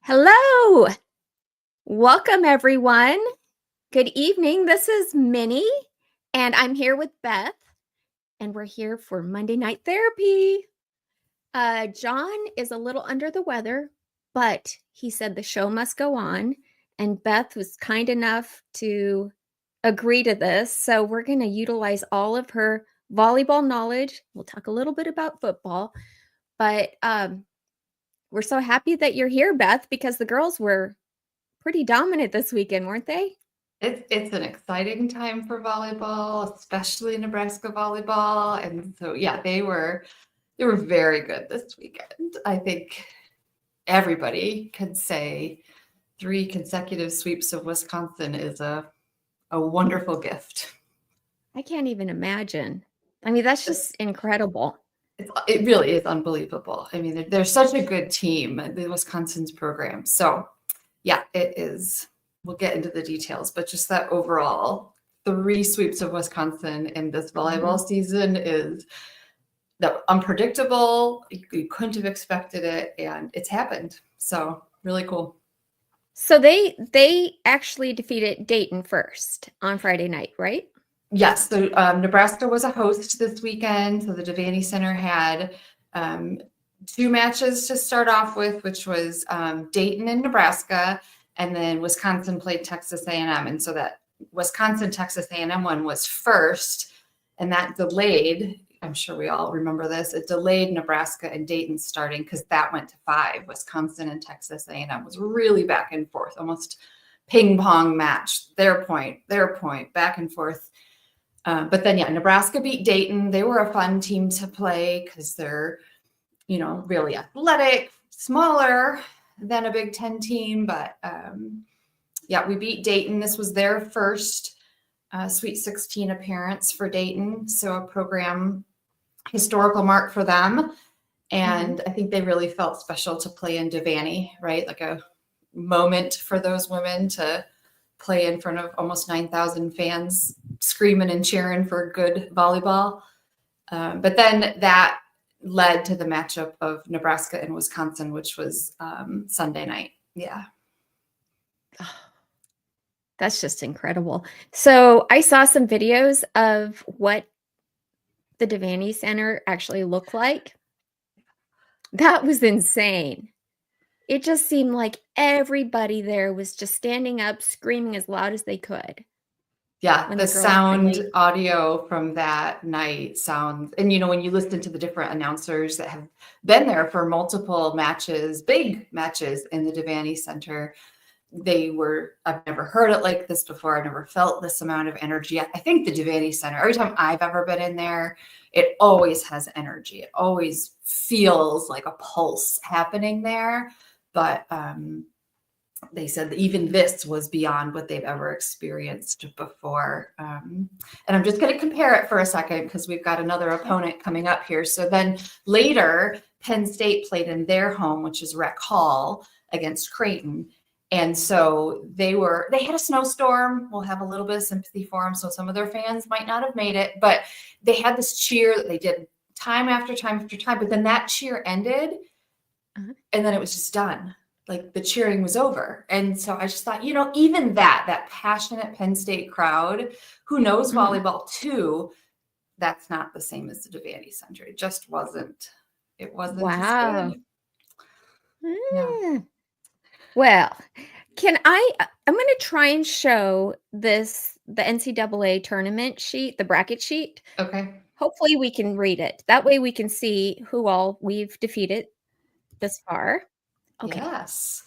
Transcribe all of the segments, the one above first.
Hello. Welcome, everyone. Good evening. This is Minnie, and I'm here with Beth, and we're here for Monday Night Therapy. John is a little under the weather, but he said the show must go on, and Beth was kind enough to agree to this. So we're going to utilize all of her volleyball knowledge. We'll talk a little bit about football, but we're so happy that you're here, Beth, because the girls were pretty dominant this weekend, weren't they? It's an exciting time for volleyball, especially Nebraska volleyball. And so, yeah, they were very good this weekend. I think everybody could say 3 consecutive sweeps of Wisconsin is a wonderful gift. I can't even imagine. I mean, that's just incredible. It really is unbelievable. I mean, they're such a good team, the Wisconsin's program. So, yeah, it is. We'll get into the details, but just that overall 3 sweeps of Wisconsin in this volleyball season is unpredictable. You couldn't have expected it, and it's happened. So really cool. So they actually defeated Dayton first on Friday night, right? Yes. So Nebraska was a host this weekend. So the Devaney Center had 2 matches to start off with, which was Dayton and Nebraska. And then Wisconsin played Texas A&M. And so that Wisconsin-Texas A&M one was first, and that delayed, I'm sure we all remember this, it delayed Nebraska and Dayton starting because that went to 5. Wisconsin and Texas A&M was really back and forth, almost ping pong match, their point, back and forth. But then, yeah, Nebraska beat Dayton. They were a fun team to play because they're, really athletic, smaller than a Big Ten team. But yeah, we beat Dayton. This was their first Sweet 16 appearance for Dayton. So a program historical mark for them. And I think they really felt special to play in Devaney, right? Like a moment for those women to play in front of almost 9,000 fans screaming and cheering for good volleyball. But then that led to the matchup of Nebraska and Wisconsin, which was Sunday night. Yeah. That's just incredible. So I saw some videos of what the Devaney Center actually looked like. That was insane. It just seemed like everybody there was just standing up, screaming as loud as they could. Yeah, the sound audio from that night sounds, and when you listen to the different announcers that have been there for multiple matches, big matches in the Devaney Center, I've never heard it like this before. I've never felt this amount of energy. I think the Devaney Center, every time I've ever been in there, it always has energy. It always feels like a pulse happening there. But they said that even this was beyond what they've ever experienced before. And I'm just going to compare it for a second because we've got another opponent coming up here. So then later, Penn State played in their home, which is Rec Hall, against Creighton. And so they had a snowstorm. We'll have a little bit of sympathy for them. So some of their fans might not have made it, but they had this cheer that they did time after time after time. But then that cheer ended and then it was just done. Like the cheering was over. And so I just thought, even that passionate Penn State crowd who knows volleyball too, that's not the same as the Devaney Center. It just wasn't. It wasn't. Wow. Yeah. Well, I'm going to try and show the NCAA tournament sheet, the bracket sheet. Okay. Hopefully we can read it. That way we can see who all we've defeated this far. Okay. Yes.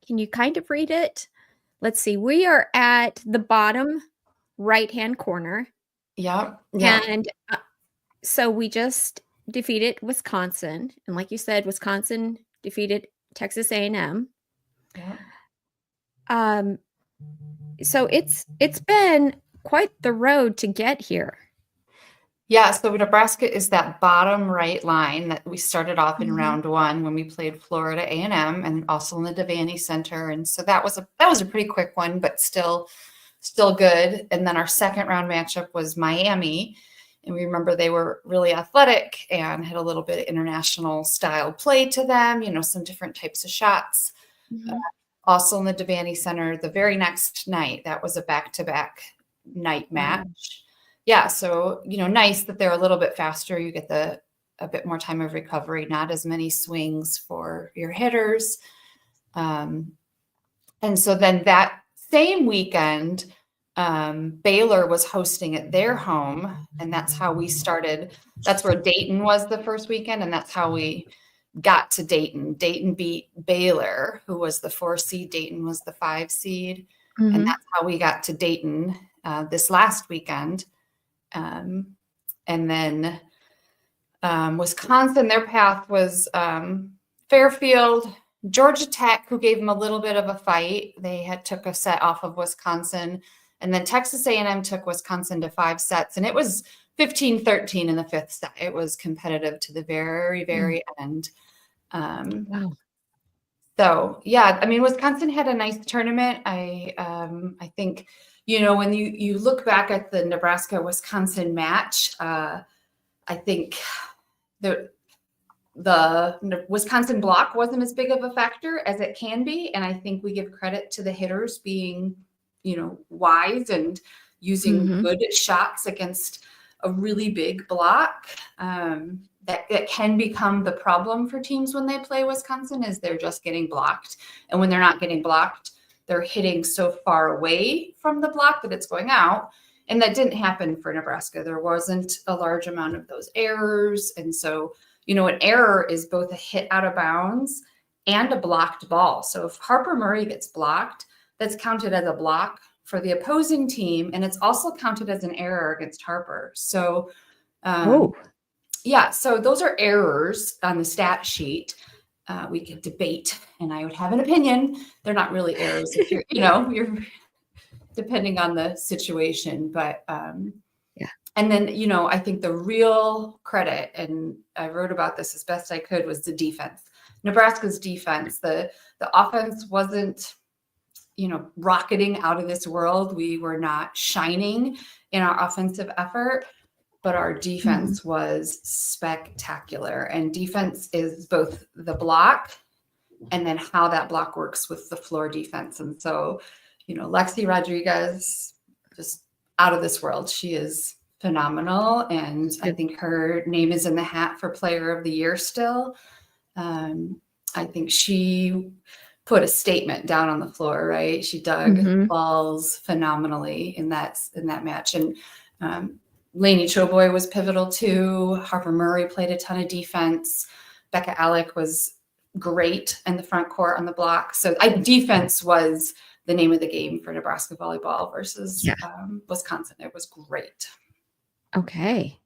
Can you kind of read it? Let's see. We are at the bottom right-hand corner. Yeah. And so we just defeated Wisconsin. And like you said, Wisconsin defeated Texas A&M. Yeah. So it's been quite the road to get here. Yeah, so Nebraska is that bottom right line that we started off in round 1 when we played Florida A&M and also in the Devaney Center. And so that was a pretty quick one, but still good. And then our second round matchup was Miami. And we remember they were really athletic and had a little bit of international style play to them, some different types of shots. Mhm. Also in the Devaney Center the very next night. That was a back-to-back night Wow. match. Yeah, so, nice that they're a little bit faster. You get a bit more time of recovery, not as many swings for your hitters. And so then that same weekend, Baylor was hosting at their home, and that's how we started. That's where Dayton was the first weekend, and that's how we got to Dayton. Dayton beat Baylor, who was the 4 seed. Dayton was the 5 seed. And Mhm. that's how we got to Dayton this last weekend. And then Wisconsin, their path was Fairfield, Georgia Tech, who gave them a little bit of a fight. They took a set off of Wisconsin. And then Texas A&M took Wisconsin to 5 sets. And it was 15-13 in the 5th set. It was competitive to the very, very end. Wow. So yeah, I mean, Wisconsin had a nice tournament. I think, when you look back at the Nebraska-Wisconsin match, I think the Wisconsin block wasn't as big of a factor as it can be. And I think we give credit to the hitters being, wise and using Mhm. good shots against a really big block. That can become the problem for teams when they play Wisconsin is they're just getting blocked. And when they're not getting blocked, they're hitting so far away from the block that it's going out. And that didn't happen for Nebraska. There wasn't a large amount of those errors. And so, an error is both a hit out of bounds and a blocked ball. So if Harper Murray gets blocked, that's counted as a block for the opposing team. And it's also counted as an error against Harper. So, Oh. yeah, so those are errors on the stat sheet. We could debate, and I would have an opinion. They're not really errors if you're depending on the situation. But Yeah. and then I think the real credit, and I wrote about this as best I could, was the defense. Nebraska's defense. The offense wasn't rocketing out of this world. We were not shining in our offensive effort. But our defense was spectacular. And defense is both the block and then how that block works with the floor defense. And so, Lexi Rodriguez, just out of this world. She is phenomenal. And I think her name is in the hat for Player of the Year still. I think she put a statement down on the floor, right? She dug balls phenomenally in that match. And Lainey Choboy was pivotal too. Harper Murray played a ton of defense. Becca Alec was great in the front court on the block. So defense was the name of the game for Nebraska volleyball versus Wisconsin. It was great. Okay.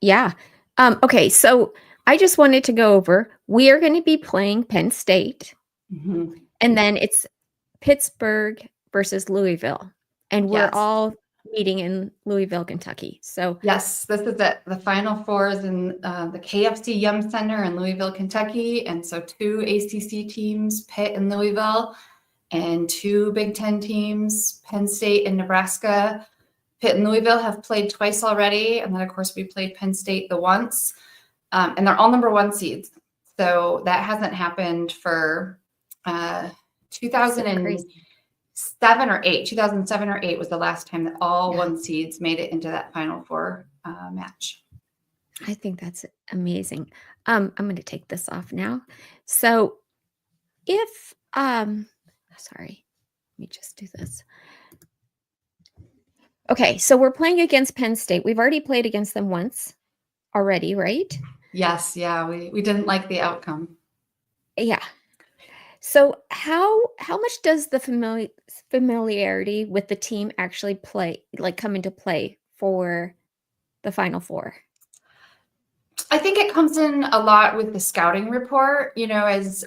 Yeah. Okay. So I just wanted to go over, we are going to be playing Penn State, and then it's Pittsburgh versus Louisville, and we're all meeting in Louisville, Kentucky. So yes, this is it. The Final Four is in the KFC Yum Center in Louisville, Kentucky. And so 2 ACC teams, Pitt and Louisville, and 2 Big Ten teams, Penn State and Nebraska. Pitt and Louisville have played twice already. And then, of course, we played Penn State the once. And they're all number 1 seeds. So that hasn't happened for 2007 or 8. 2007 or 8 was the last time that all 1 seeds made it into that Final Four match. I think that's amazing. I'm going to take this off now. So if, sorry, let me just do this. Okay, so we're playing against Penn State. We've already played against them once already, right? Yes, yeah, we didn't like the outcome. Yeah. So how much does the familiarity with the team actually come into play for the Final Four? I think it comes in a lot with the scouting report, as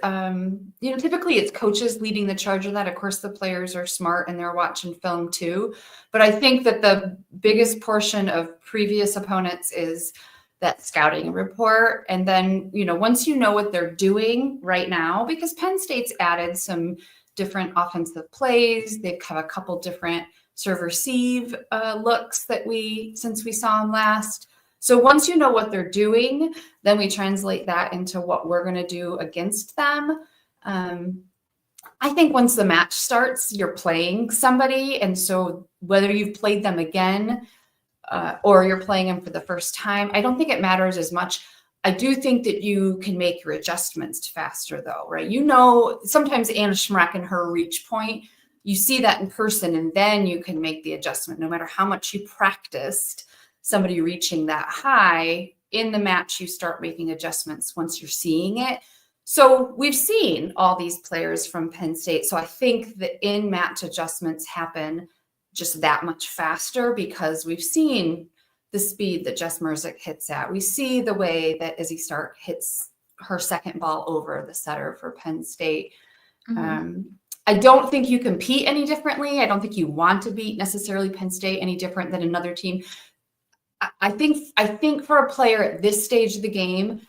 typically it's coaches leading the charge of that. Of course, the players are smart and they're watching film too. But I think that the biggest portion of previous opponents is that scouting report. And then, once you know what they're doing right now, because Penn State's added some different offensive plays, they've have a couple different serve receive looks since we saw them last. So once you know what they're doing, then we translate that into what we're going to do against them. I think once the match starts, you're playing somebody. And so whether you've played them again or you're playing them for the first time, I don't think it matters as much. I do think that you can make your adjustments faster though, right? You know, sometimes Anna Schmreck and her reach point, you see that in person and then you can make the adjustment no matter how much you practiced somebody reaching that high. In the match, you start making adjustments once you're seeing it. So we've seen all these players from Penn State. So I think the in-match adjustments happen just that much faster because we've seen the speed that Jess Merzick hits at. We see the way that Izzy Stark hits her second ball over the setter for Penn State. I don't think you compete any differently. I don't think you want to beat necessarily Penn State any different than another team. I think for a player at this stage of the game,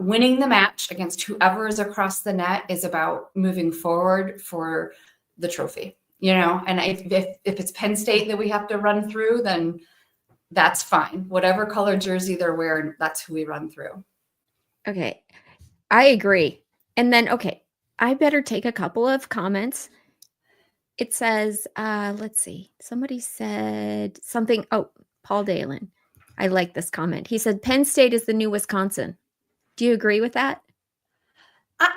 winning the match against whoever is across the net is about moving forward for the trophy, you know, and if it's Penn State that we have to run through, then that's fine. Whatever color jersey they're wearing, that's who we run through. Okay. I agree. And then, okay, I better take a couple of comments. It says, let's see. Somebody said something. Oh, Paul Dalen. I like this comment. He said, Penn State is the new Wisconsin. Do you agree with that?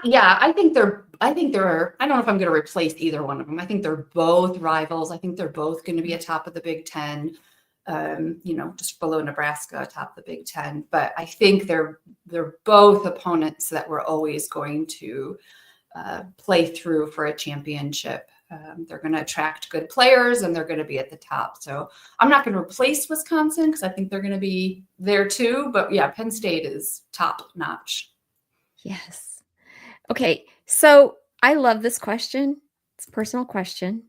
Yeah, I think they're, I don't know if I'm going to replace either one of them. I think they're both rivals. I think they're both going to be atop of the Big Ten, you know, just below Nebraska, atop the Big Ten. But I think they're both opponents that we're always going to play through for a championship. They're going to attract good players and they're going to be at the top. So I'm not going to replace Wisconsin because I think they're going to be there too. But yeah, Penn State is top notch. Yes. Okay. So I love this question. It's a personal question.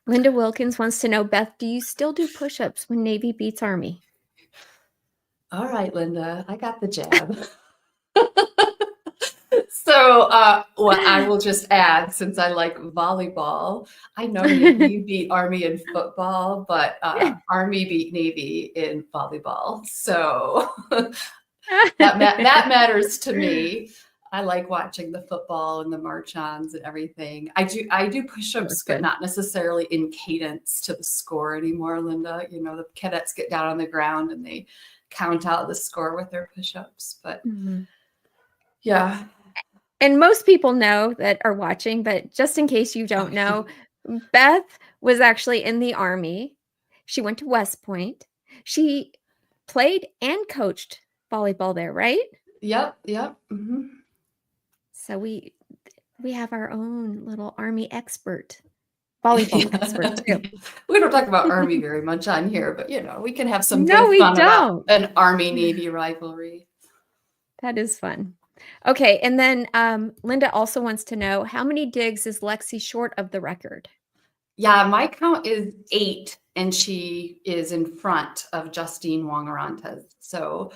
Linda Wilkins wants to know, Beth, do you still do push-ups when Navy beats Army? All right, Linda, I got the jab. So what I will just add, since I like volleyball, I know Navy beat Army in football, but Army beat Navy in volleyball. So that matters to me. I like watching the football and the march-ons and everything. I do push-ups, but not necessarily in cadence to the score anymore, Linda. You know, the cadets get down on the ground and they count out the score with their push-ups. But yeah. And most people know that are watching, but just in case you don't know, Beth was actually in the Army. She went to West Point. She played and coached volleyball there, right? Yep. So we have our own little Army expert, volleyball expert too. We don't talk about Army very much on here, but you know, we can have some No, good we fun about don't. an Army-Navy rivalry. That is fun. Okay, and then Linda also wants to know, how many digs is Lexi short of the record? Yeah, my count is 8, and she is in front of Justine Wong-Arantes. So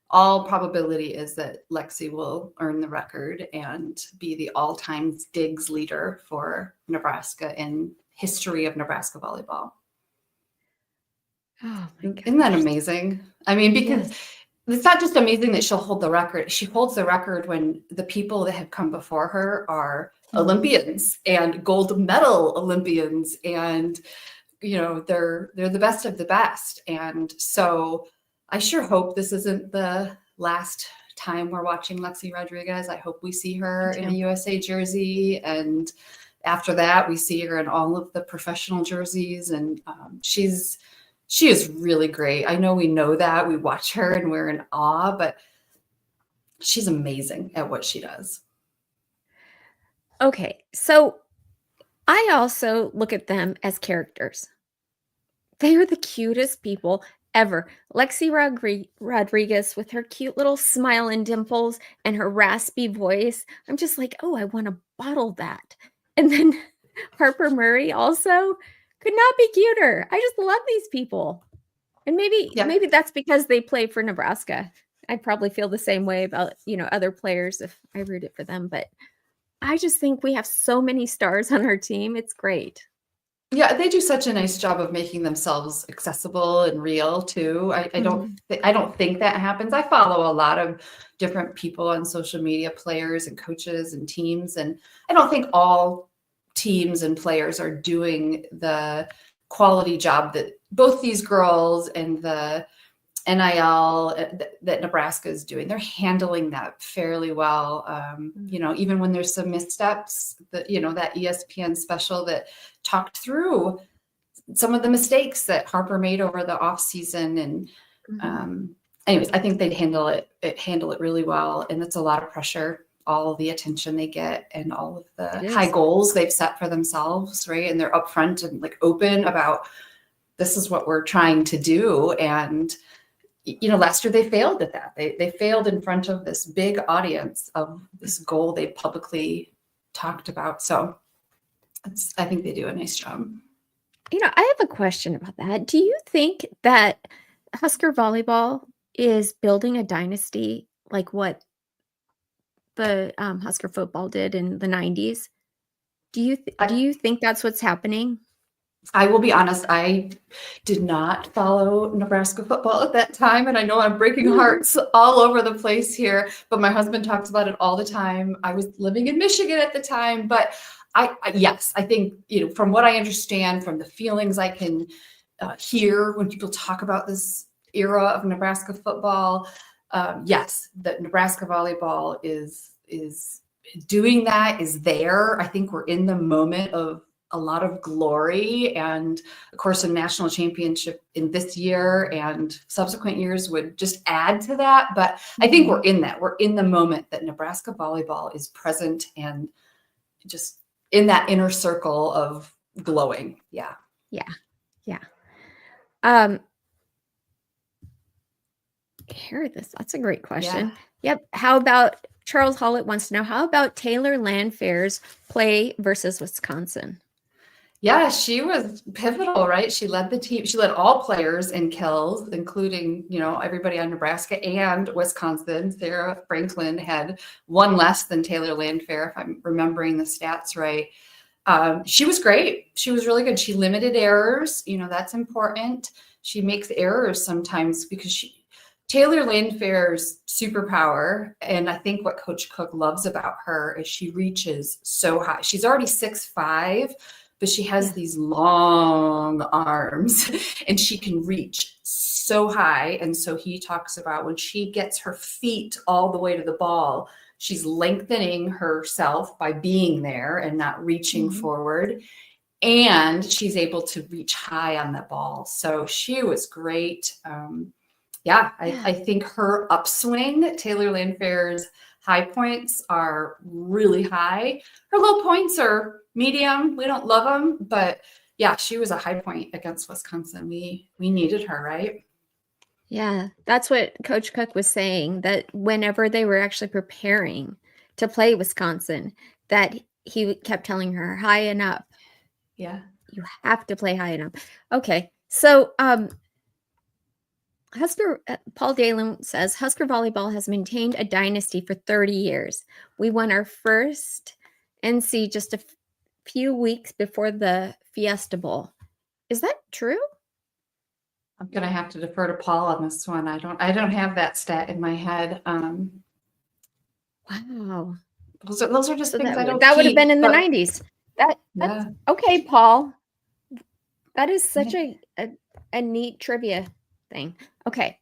all probability is that Lexi will earn the record and be the all-time digs leader for Nebraska in history of Nebraska volleyball. Oh my gosh. Isn't that amazing? I mean, because it's not just amazing that she'll hold the record. She holds the record when the people that have come before her are Olympians and gold medal Olympians, and you know, they're the best of the best. And so I sure hope this isn't the last time we're watching Lexi Rodriguez. I hope we see her in a USA jersey, and after that we see her in all of the professional jerseys. And she is really great. I know we know that. We watch her and we're in awe, but she's amazing at what she does. Okay, so I also look at them as characters. They are the cutest people ever. Lexi Rodriguez with her cute little smile and dimples and her raspy voice. I'm just like, oh, I want to bottle that. And then Harper Murray also could not be cuter. I just love these people. And maybe that's because they play for Nebraska. I'd probably feel the same way about, you know, other players if I rooted for them. But I just think we have so many stars on our team. It's great. Yeah, they do such a nice job of making themselves accessible and real too. I don't think that happens. I follow a lot of different people on social media, players and coaches and teams, and I don't think all teams and players are doing the quality job that both these girls and the NIL that Nebraska is doing. They're handling that fairly well. Even when there's some missteps, that ESPN special that talked through some of the mistakes that Harper made over the off season. And anyways, I think they'd handle it really well. And it's a lot of pressure, all of the attention they get and all of the high goals they've set for themselves, right? And they're upfront and like open about, this is what we're trying to do. And last year they failed at that. They failed in front of this big audience of this goal they publicly talked about. So I think they do a nice job. I have a question about that. Do you think that Husker volleyball is building a dynasty like what the Husker football did in the 90s? Do you think that's what's happening? I will be honest, I did not follow Nebraska football at that time. And I know I'm breaking hearts all over the place here, but my husband talks about it all the time. I was living in Michigan at the time, but yes, I think, from what I understand, from the feelings I can hear when people talk about this era of Nebraska football, yes, that Nebraska volleyball is doing that, is there. I think we're in the moment of a lot of glory, and of course a national championship in this year and subsequent years would just add to that. But I think we're in the moment that Nebraska volleyball is present and just in that inner circle of glowing. Yeah. Hear this. That's a great question. Yeah. Yep. How about Charles Hollett wants to know, how about Taylor Landfair's play versus Wisconsin? Yeah, she was pivotal, right? She led the team. She led all players in kills, including, everybody on Nebraska and Wisconsin. Sarah Franklin had one less than Taylor Landfair, if I'm remembering the stats right. She was great. She was really good. She limited errors. That's important. She makes errors sometimes because Taylor Landfair's superpower, and I think what Coach Cook loves about her, is she reaches so high. She's already 6'5", but she has these long arms and she can reach so high. And so he talks about when she gets her feet all the way to the ball, she's lengthening herself by being there and not reaching forward. And she's able to reach high on the ball. So she was great. I think her upswing, Taylor Landfair's high points are really high. Her low points are medium. We don't love them, but yeah, she was a high point against Wisconsin. We needed her, right? Yeah, that's what Coach Cook was saying, that whenever they were actually preparing to play Wisconsin, that he kept telling her, high and up. Yeah. You have to play high and up. Okay. So, Paul Dalen says, Husker volleyball has maintained a dynasty for 30 years. We won our first NC just a few weeks before the Fiesta Bowl. Is that true? I'm going to have to defer to Paul on this one. I don't have that stat in my head. Wow. Those are just things I don't That would have been in the 90s. That's okay, Paul. That is such a neat trivia thing. Okay.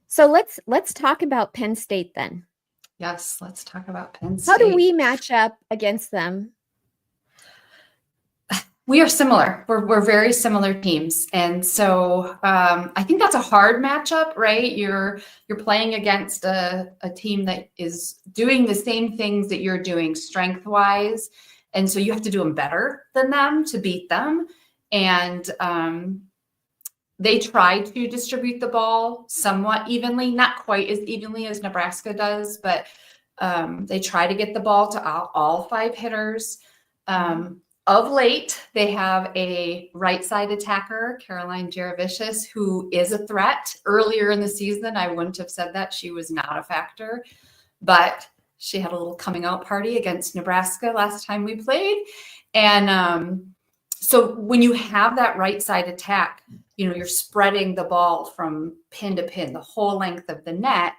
So let's talk about Penn State then. Yes, let's talk about Penn State. How do we match up against them? We are similar. We're very similar teams. And so I think that's a hard matchup, right? You're playing against a team that is doing the same things that you're doing strength-wise. And so you have to do them better than them to beat them. And they try to distribute the ball somewhat evenly, not quite as evenly as Nebraska does, but they try to get the ball to all five hitters. Of late, they have a right side attacker, Caroline Jaravicius, who is a threat. Earlier in the season, I wouldn't have said that. She was not a factor, but she had a little coming out party against Nebraska last time we played. And so when you have that right side attack, you're spreading the ball from pin to pin, the whole length of the net.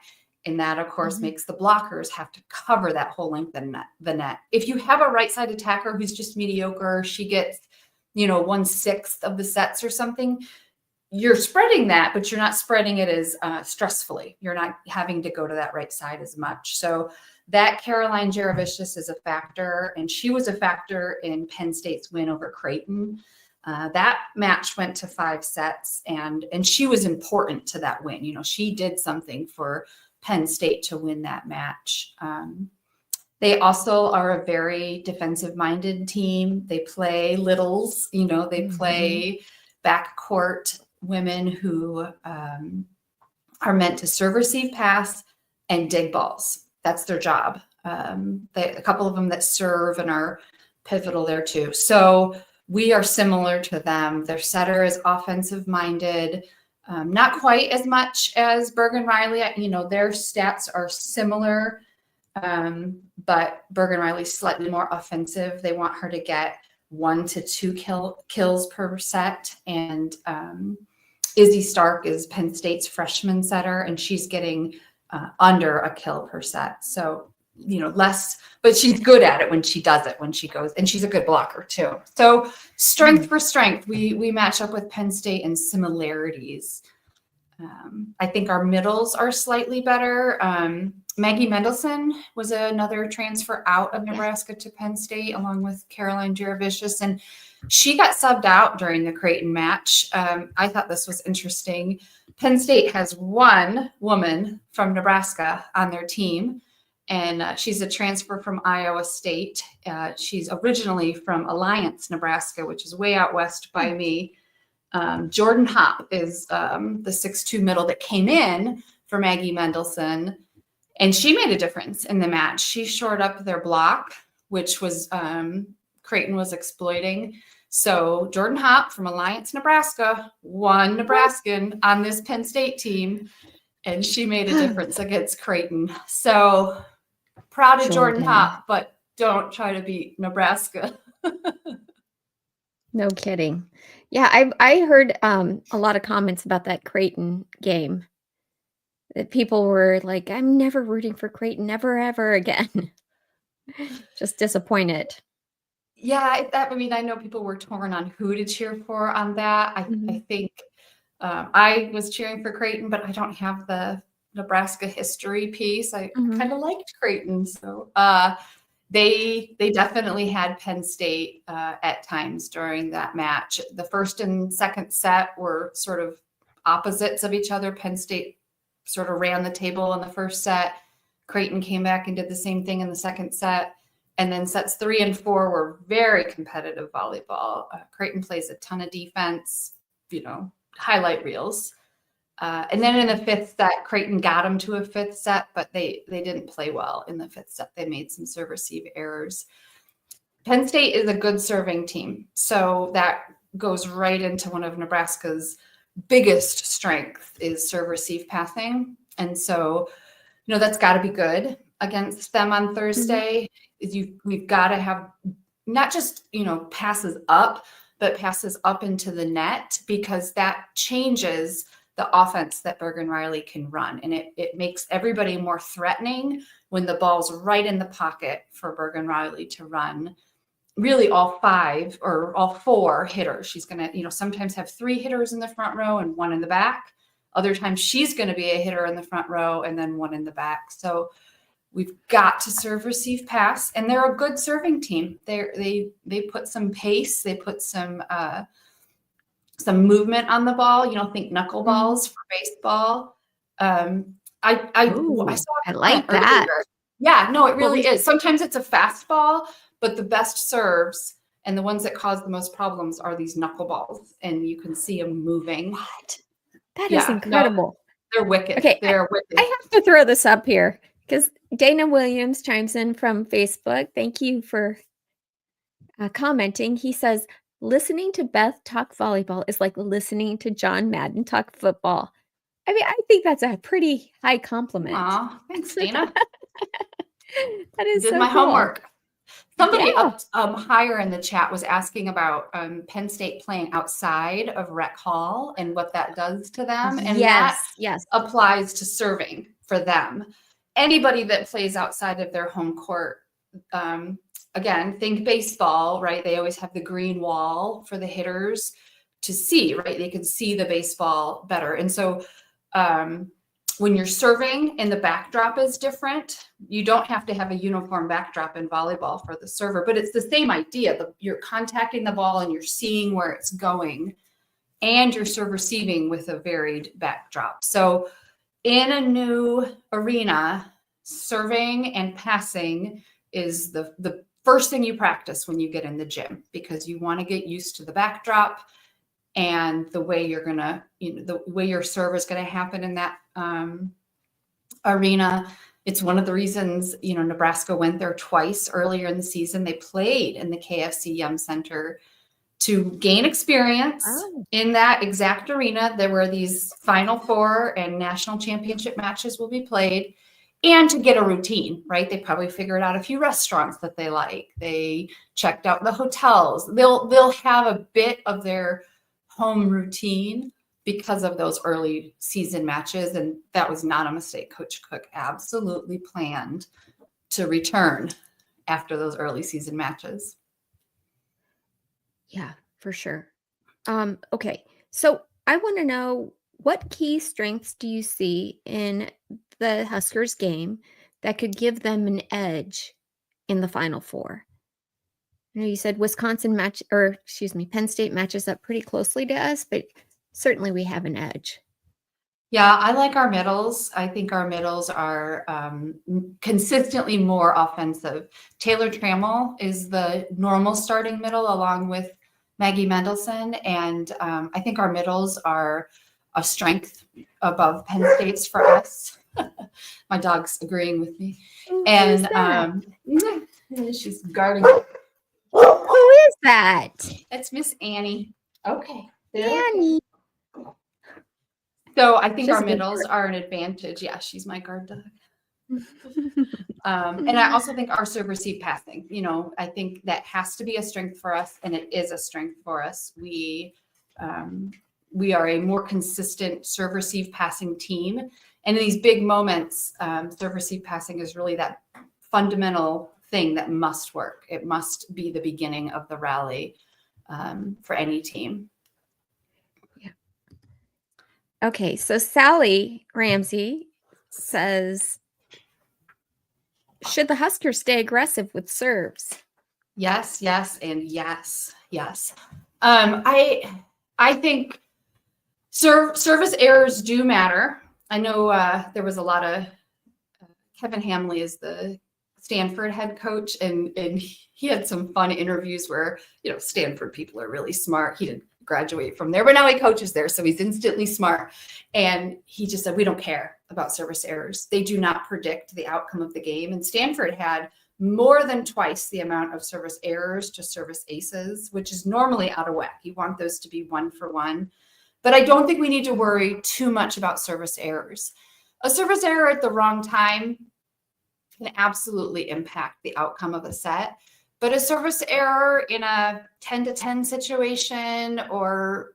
And that, of course, makes the blockers have to cover that whole length of the net. If you have a right side attacker who's just mediocre, she gets, 1/6 of the sets or something, you're spreading that, but you're not spreading it as stressfully. You're not having to go to that right side as much. So that Caroline Jaravicius is a factor, and she was a factor in Penn State's win over Creighton. That match went to 5 sets, and she was important to that win. She did something for Penn State to win that match. They also are a very defensive-minded team. They play littles, they play backcourt women who are meant to serve, receive, pass, and dig balls. That's their job. A couple of them that serve and are pivotal there too. So we are similar to them. Their setter is offensive-minded. Not quite as much as Bergen Riley. Their stats are similar, but Bergen Riley's slightly more offensive. They want her to get 1 to 2 kills per set. And Izzy Stark is Penn State's freshman setter, and she's getting under a kill per set. So, less, but she's good at it when she does it, when she goes, and she's a good blocker too. So strength for strength, we match up with Penn State in similarities. I think our middles are slightly better. Maggie Mendelson was another transfer out of Nebraska to Penn State, along with Caroline Jaravicius, and she got subbed out during the Creighton match. I thought this was interesting. Penn State has one woman from Nebraska on their team, and she's a transfer from Iowa State. She's originally from Alliance, Nebraska, which is way out west by me. Jordan Hopp is the 6'2" middle that came in for Maggie Mendelson, and she made a difference in the match. She shored up their block, which was Creighton was exploiting. So Jordan Hopp from Alliance, Nebraska, one Nebraskan on this Penn State team, and she made a difference against Creighton. So proud of Jordan Hopp, but don't try to beat Nebraska. No kidding. Yeah, I heard a lot of comments about that Creighton game. That people were like, I'm never rooting for Creighton, never, ever again. Just disappointed. Yeah, I know people were torn on who to cheer for on that. I think I was cheering for Creighton, but I don't have the Nebraska history piece. I kind of liked Creighton. So they definitely had Penn State at times during that match. The first and second set were sort of opposites of each other. Penn State sort of ran the table in the first set. Creighton came back and did the same thing in the second set. And then sets 3 and 4 were very competitive volleyball. Creighton plays a ton of defense, highlight reels. And then in the fifth set, Creighton got them to a fifth set, but they didn't play well in the fifth set. They made some serve receive errors. Penn State is a good serving team. So that goes right into one of Nebraska's biggest strength is serve receive passing. And so, that's got to be good against them on Thursday. We've got to have not just, passes up, but passes up into the net, because that changes the offense that Bergen Riley can run. And it makes everybody more threatening when the ball's right in the pocket for Bergen Riley to run. Really all 5 or all 4 hitters. She's going to, sometimes have 3 hitters in the front row and 1 in the back. Other times she's going to be a hitter in the front row and then 1 in the back. So we've got to serve, receive, pass, and they're a good serving team. They put some pace. They put some movement on the ball. Think knuckleballs for baseball. I like that. Yeah, no, it really is. Sometimes it's a fastball, but the best serves and the ones that cause the most problems are these knuckleballs, and you can see them moving. What? That is incredible. No, they're wicked. Okay, they're wicked. I have to throw this up here because Dana Williams chimes in from Facebook. Thank you for commenting. He says, listening to Beth talk volleyball is like listening to John Madden talk football. I mean, I think that's a pretty high compliment. Aw, thanks, Dana. That is Did so my cool. homework. Somebody up higher in the chat was asking about Penn State playing outside of Rec Hall and what that does to them. And that applies to serving for them. Anybody that plays outside of their home court, again, think baseball, right? They always have the green wall for the hitters to see, right? They can see the baseball better. And so when you're serving and the backdrop is different, you don't have to have a uniform backdrop in volleyball for the server, but it's the same idea. You're contacting the ball and you're seeing where it's going, and you're serve receiving with a varied backdrop. So in a new arena, serving and passing is the first thing you practice when you get in the gym, because you want to get used to the backdrop and the way you're going to, the way your serve is going to happen in that arena. It's one of the reasons, Nebraska went there twice earlier in the season. They played in the KFC Yum Center to gain experience in that exact arena. There were these Final Four and national championship matches will be played, and to get a routine, right? They probably figured out a few restaurants that they like. They checked out the hotels. They'll have a bit of their home routine because of those early season matches. And that was not a mistake. Coach Cook absolutely planned to return after those early season matches. Yeah, for sure. Okay. So I want to know, what key strengths do you see in the Huskers game that could give them an edge in the Final Four? You said Penn State matches up pretty closely to us, but certainly we have an edge. Yeah, I like our middles. I think our middles are consistently more offensive. Taylor Trammell is the normal starting middle along with Maggie Mendelson. And I think our middles are a strength above Penn State's for us. My dog's agreeing with me. And she's guarding. Who is that? It's Miss Annie. Okay. Annie. So I think our middles are an advantage. Yeah, she's my guard dog. And I also think our serve receive passing, I think that has to be a strength for us, and it is a strength for us. We are a more consistent serve receive passing team. And in these big moments, serve receive passing is really that fundamental thing that must work. It must be the beginning of the rally for any team. Yeah. Okay, so Sally Ramsey says, should the Huskers stay aggressive with serves? Yes, and yes. I think service errors do matter. I know there was a lot of Kevin Hamley is the Stanford head coach, and he had some fun interviews where, Stanford people are really smart. He didn't graduate from there, but now he coaches there, so he's instantly smart. And he just said, we don't care about service errors. They do not predict the outcome of the game. And Stanford had more than twice the amount of service errors to service aces, which is normally out of whack. You want those to be 1-for-1. But I don't think we need to worry too much about service errors. A service error at the wrong time can absolutely impact the outcome of a set. But a service error in a 10-10 situation, or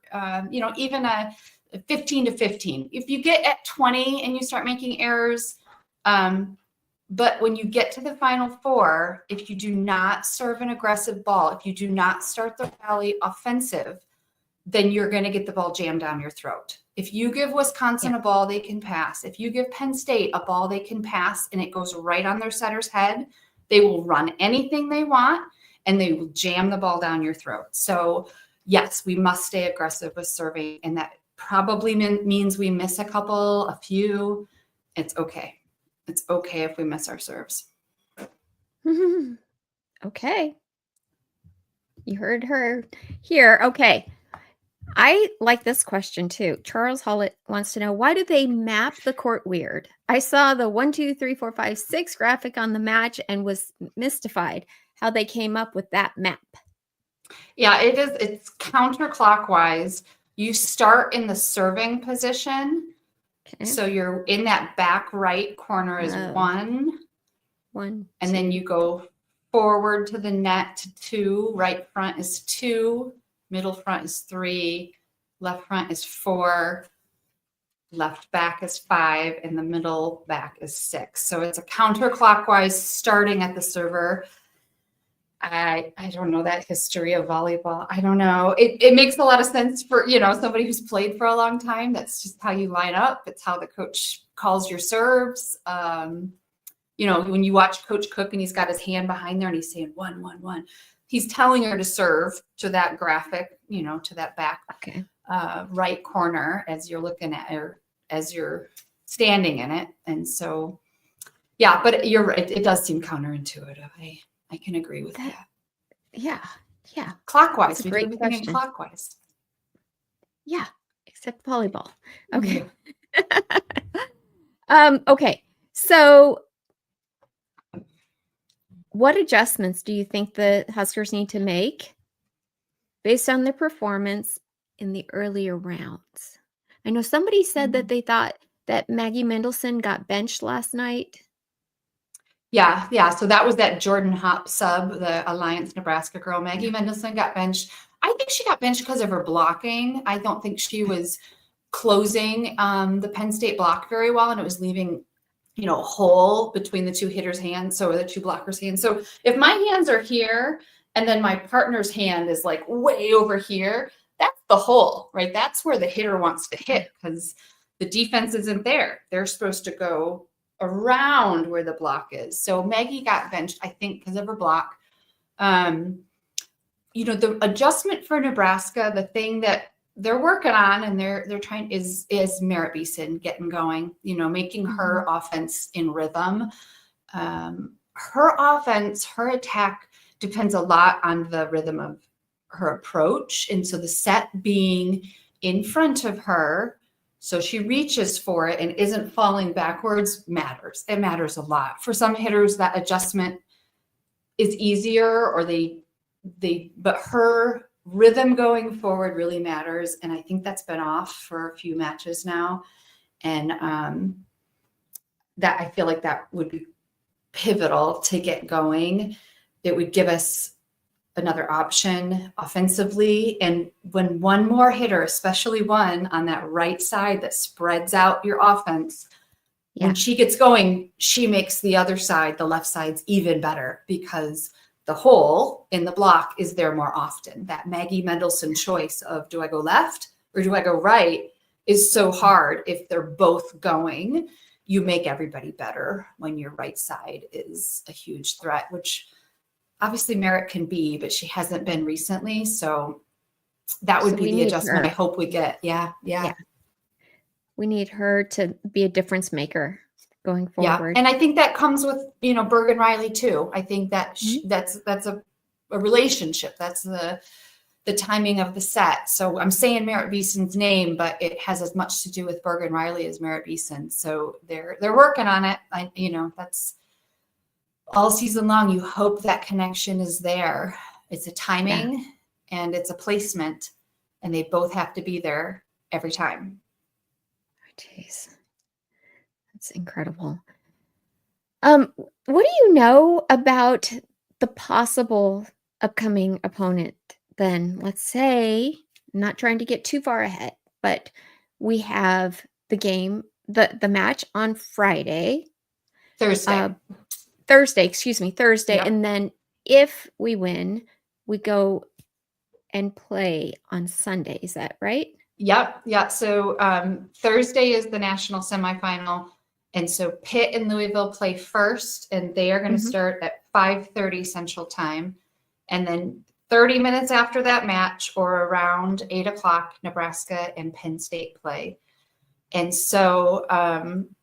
even a 15-15, if you get at 20 and you start making errors, but when you get to the Final Four, if you do not serve an aggressive ball, if you do not start the rally offensive, then you're going to get the ball jammed down your throat. If you give Wisconsin a ball they can pass, if you give Penn State a ball they can pass and it goes right on their setter's head, they will run anything they want and they will jam the ball down your throat. So yes, we must stay aggressive with serving, and that probably means we miss a few. It's okay. It's okay if we miss our serves. Okay. You heard her here. Okay. I like this question too. Charles Hollett wants to know, why do they map the court weird? I saw the 1, 2, 3, 4, 5, 6 graphic on the match and was mystified how they came up with that map. Yeah, it's counterclockwise. You start in the serving position. Okay. So you're in that back right corner is 1. And then you go forward to the net to 2. Right front is 2. Middle front is 3. Left front is 4. left back is 5, and the middle back is 6. So it's a counterclockwise starting at the server. I don't know that history of volleyball. I don't know. It makes a lot of sense for, somebody who's played for a long time. That's just how you line up. It's how the coach calls your serves. When you watch Coach Cook and he's got his hand behind there and he's saying 1, 1, 1, he's telling her to serve to that graphic, to that back right corner as you're looking at her, as you're standing in it. And so, yeah, but you're right. It does seem counterintuitive. I can agree with that. Yeah. Clockwise. We do everything clockwise. Yeah, except volleyball. Okay. Yeah. Okay. So what adjustments do you think the Huskers need to make based on their performance in the earlier rounds? I know somebody said that they thought that Maggie Mendelson got benched last night. Yeah. So that was that Jordan Hop sub, the Alliance Nebraska girl. Maggie Mendelson got benched. I think she got benched because of her blocking. I don't think she was closing the Penn State block very well, and it was leaving, a hole between the two hitters' hands, so the two blockers' hands. So if my hands are here and then my partner's hand is like way over here, that's the hole, right? That's where the hitter wants to hit because the defense isn't there. They're supposed to go around where the block is. So Maggie got benched, I think, because of her block. The adjustment for Nebraska, the thing that they're working on and they're trying is Merritt Beeson getting going, making her offense in rhythm. Her offense, her attack depends a lot on the rhythm of her approach. And so the set being in front of her, so she reaches for it and isn't falling backwards, matters. It matters a lot. For some hitters, that adjustment is easier, or but her rhythm going forward really matters. And I think that's been off for a few matches now. And that I feel like that would be pivotal to get going. It would give us another option offensively. And when one more hitter, especially one on that right side that spreads out your offense, when she gets going, she makes the other side, the left side's even better because the hole in the block is there more often. That Maggie Mendelson choice of do I go left or do I go right is so hard. If they're both going, you make everybody better when your right side is a huge threat, which obviously Merritt can be, but she hasn't been recently. So that would be the adjustment I hope we get. Yeah. We need her to be a difference maker going forward. Yeah. And I think that comes with, Bergen Riley too. I think that that's a relationship. That's the timing of the set. So I'm saying Merritt Beeson's name, but it has as much to do with Bergen Riley as Merritt Beeson. So they're working on it. That's all season long. You hope that connection is there. It's a timing and it's a placement, and they both have to be there every time. Jeez. That's incredible. What do you know about the possible upcoming opponent then? Let's say, I'm not trying to get too far ahead, but we have the game, the match on Thursday. Yep. And then if we win, we go and play on Sunday. Is that right? Yep. Yeah. So Thursday is the national semifinal. And so Pitt and Louisville play first, and they are going to start at 5:30 Central Time. And then 30 minutes after that match, or around 8 o'clock, Nebraska and Penn State play. And so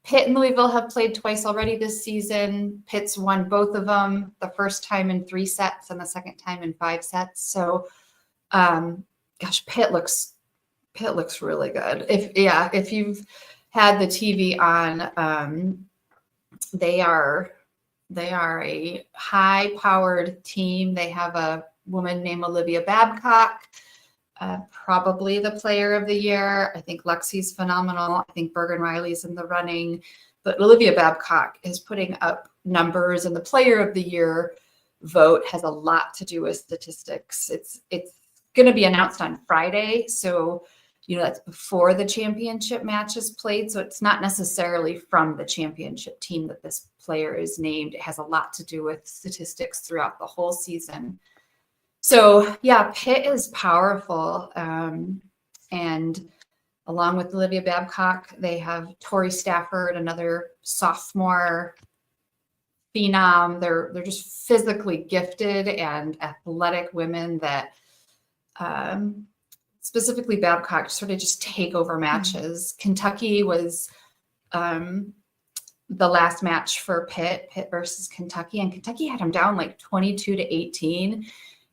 Pitt and Louisville have played twice already this season. Pitt's won both of them, the first time in 3 sets and the second time in 5 sets. So, Pitt looks really good. If you've had the TV on, they are a high-powered team. They have a woman named Olivia Babcock, probably the player of the year. I think Lexi's phenomenal. I think Bergen Riley's in the running, but Olivia Babcock is putting up numbers, and the player of the year vote has a lot to do with statistics. It's going to be announced on Friday, so that's before the championship match is played. So it's not necessarily from the championship team that this player is named. It has a lot to do with statistics throughout the whole season. So yeah, Pitt is powerful. And along with Olivia Babcock, they have Tori Stafford, another sophomore phenom. They're just physically gifted and athletic women that specifically Babcock sort of just take over matches. Kentucky was the last match for Pitt versus Kentucky, and Kentucky had them down like 22-18,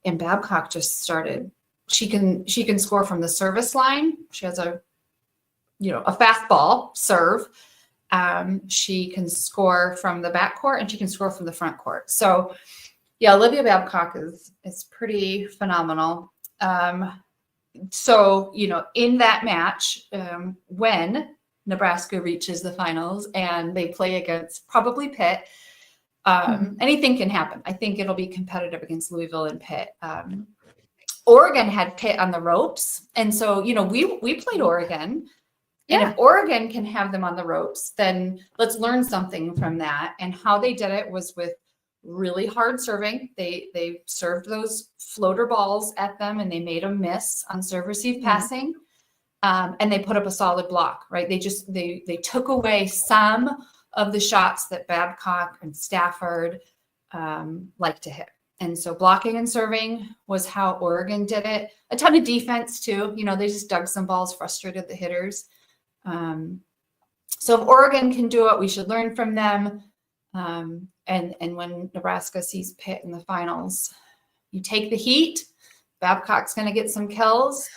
and Babcock just started. She can score from the service line. She has a fastball serve. She can score from the backcourt, and she can score from the front court. So yeah, Olivia Babcock is pretty phenomenal. So, in that match, when Nebraska reaches the finals and they play against probably Pitt, anything can happen. I think it'll be competitive against Louisville and Pitt. Oregon had Pitt on the ropes. And so, we played Oregon. And if Oregon can have them on the ropes, then let's learn something from that. And how they did it was with really hard serving. They served those floater balls at them, and they made them miss on serve receive passing. And they put up a solid block, right? They took away some of the shots that Babcock and Stafford like to hit. And so blocking and serving was how Oregon did it. A ton of defense too. They just dug some balls, frustrated the hitters. So if Oregon can do it, we should learn from them. And when Nebraska sees Pitt in the finals, you take the heat. Babcock's going to get some kills,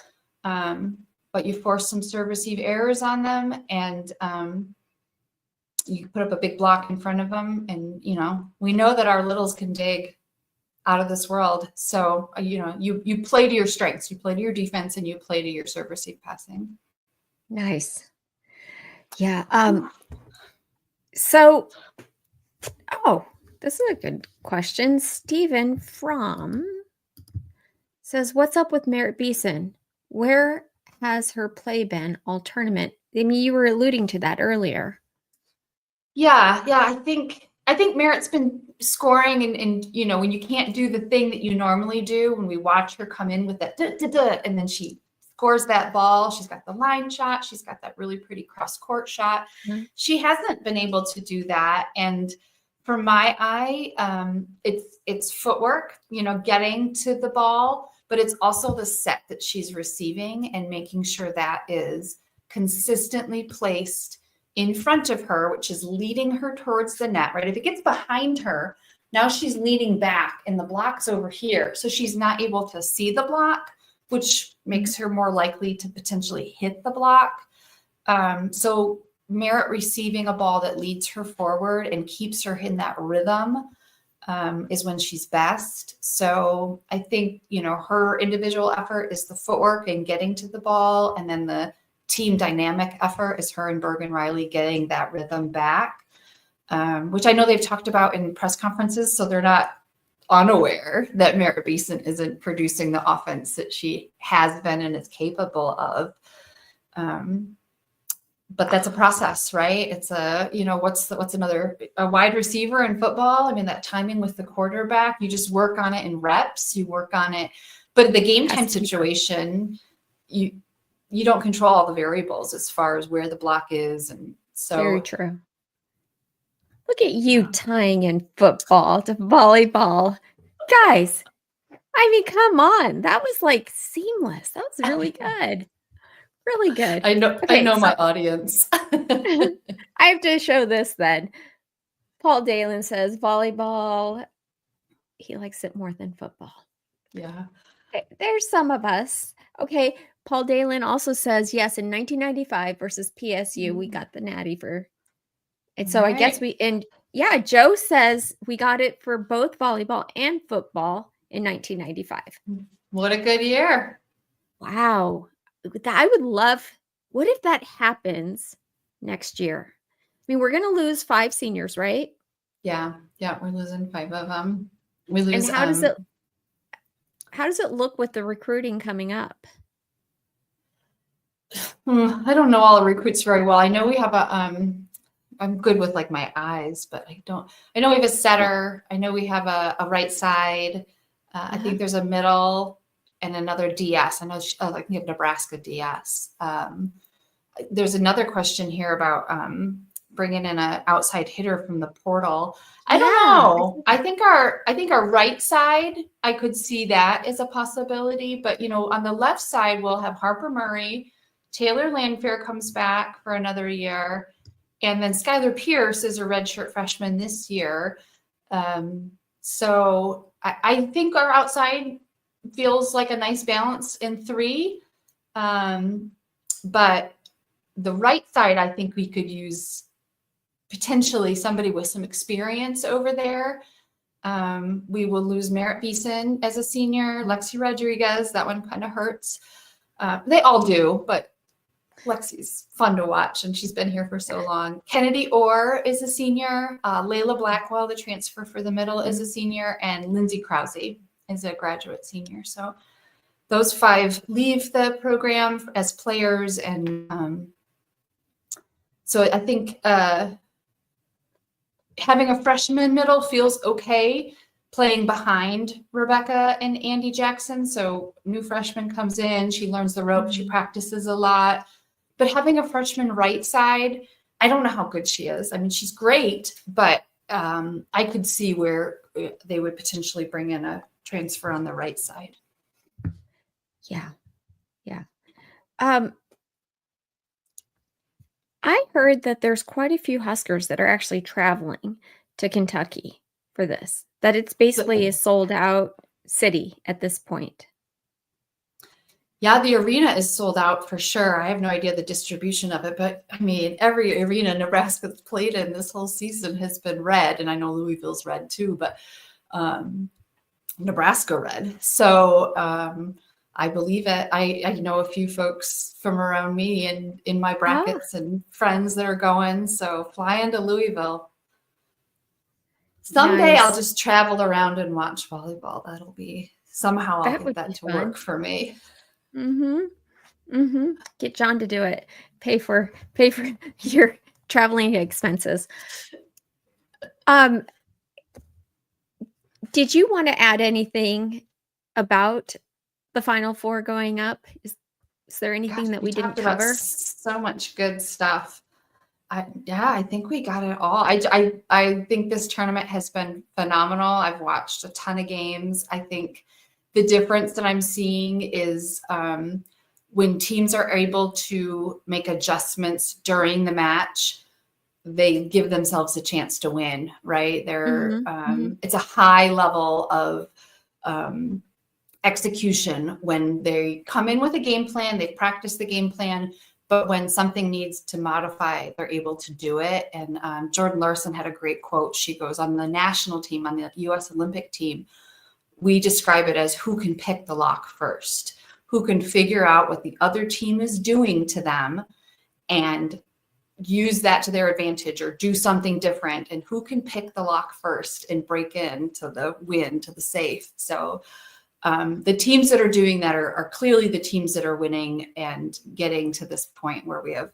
but you force some serve receive errors on them, and you put up a big block in front of them. And we know that our littles can dig out of this world. So you play to your strengths, you play to your defense, and you play to your serve receive passing. Nice. Yeah. So, this is a good question. Stephen from says, what's up with Merritt Beeson? Where has her play been all tournament? I mean, you were alluding to that earlier. Yeah. I think Merritt's been scoring, and when you can't do the thing that you normally do, when we watch her come in with that and then she scores that ball. She's got the line shot. She's got that really pretty cross court shot. Mm-hmm. She hasn't been able to do that. And for my eye, it's footwork, getting to the ball, but it's also the set that she's receiving and making sure that is consistently placed in front of her, which is leading her towards the net, right? If it gets behind her, now she's leaning back and the block's over here. So she's not able to see the block, which makes her more likely to potentially hit the block. So Merritt receiving a ball that leads her forward and keeps her in that rhythm is when she's best. So I think, her individual effort is the footwork and getting to the ball. And then the team dynamic effort is her and Bergen Riley getting that rhythm back, which I know they've talked about in press conferences. So they're not unaware that Merritt Beeson isn't producing the offense that she has been and is capable of. But that's a process, right? It's what's another wide receiver in football? I mean, that timing with the quarterback, you just work on it in reps, you work on it. But the game time situation, you don't control all the variables as far as where the block is. And so very true. Look at you tying in football to volleyball. Guys, I mean, come on. That was like seamless. That was really good. Really good. I know. Okay, I know my audience. I have to show this then. Paul Dalen says volleyball, he likes it more than football. Yeah. Okay, there's some of us. Okay. Paul Dalen also says, yes, in 1995 versus PSU, we got the natty for. And so I guess Joe says we got it for both volleyball and football in 1995. What a good year. Wow. I would love, what if that happens next year? I mean, we're going to lose 5 seniors, right? Yeah. We're losing 5 of them. We lose. And how does it look with the recruiting coming up? I don't know all the recruits very well. I know we have I'm good with like my eyes, but I know we have a setter. I know we have a right side. I think there's a middle and another DS. I know, I think we have Nebraska DS. There's another question here about bringing in an outside hitter from the portal. I don't know. I think our right side, I could see that as a possibility. But on the left side, we'll have Harper Murray. Taylor Landfair comes back for another year. And then Skylar Pierce is a redshirt freshman this year. So I think our outside feels like a nice balance in 3. But the right side, I think we could use potentially somebody with some experience over there. We will lose Merritt Beeson as a senior, Lexi Rodriguez. That one kind of hurts. They all do, but Lexi's fun to watch, and she's been here for so long. Kennedy Orr is a senior. Layla Blackwell, the transfer for the middle, is a senior, and Lindsay Krause is a graduate senior. So those 5 leave the program as players, and so I think having a freshman middle feels okay, playing behind Rebecca and Andy Jackson. So new freshman comes in, she learns the ropes, she practices a lot. But having a freshman right side, I don't know how good she is. I mean, she's great, but I could see where they would potentially bring in a transfer on the right side. Yeah. I heard that there's quite a few Huskers that are actually traveling to Kentucky for this, that it's basically a sold out city at this point. Yeah, the arena is sold out for sure. I have no idea the distribution of it, but I mean, every arena Nebraska's played in this whole season has been red, and I know Louisville's red too, but Nebraska red. So I believe it. I know a few folks from around me and in my brackets and friends that are going. So fly into Louisville. Someday Nice. I'll just travel around and watch volleyball. That'll be somehow I'll get that to work for me. Get John to do it. Pay for your traveling expenses. Did you want to add anything about the Final Four going up? Is there anything that we didn't cover? So much good stuff. I think we got it all. I think this tournament has been phenomenal. I've watched a ton of games. I think the difference that I'm seeing is when teams are able to make adjustments during the match, they give themselves a chance to win, right? It's a high level of execution when they come in with a game plan, they've practiced the game plan, but when something needs to modify, they're able to do it. And Jordan Larson had a great quote. She goes, on the national team, on the U.S. Olympic team, we describe it as who can pick the lock first, who can figure out what the other team is doing to them and use that to their advantage or do something different, and who can pick the lock first and break into the win, to the safe. So the teams that are doing that are clearly the teams that are winning and getting to this point where we have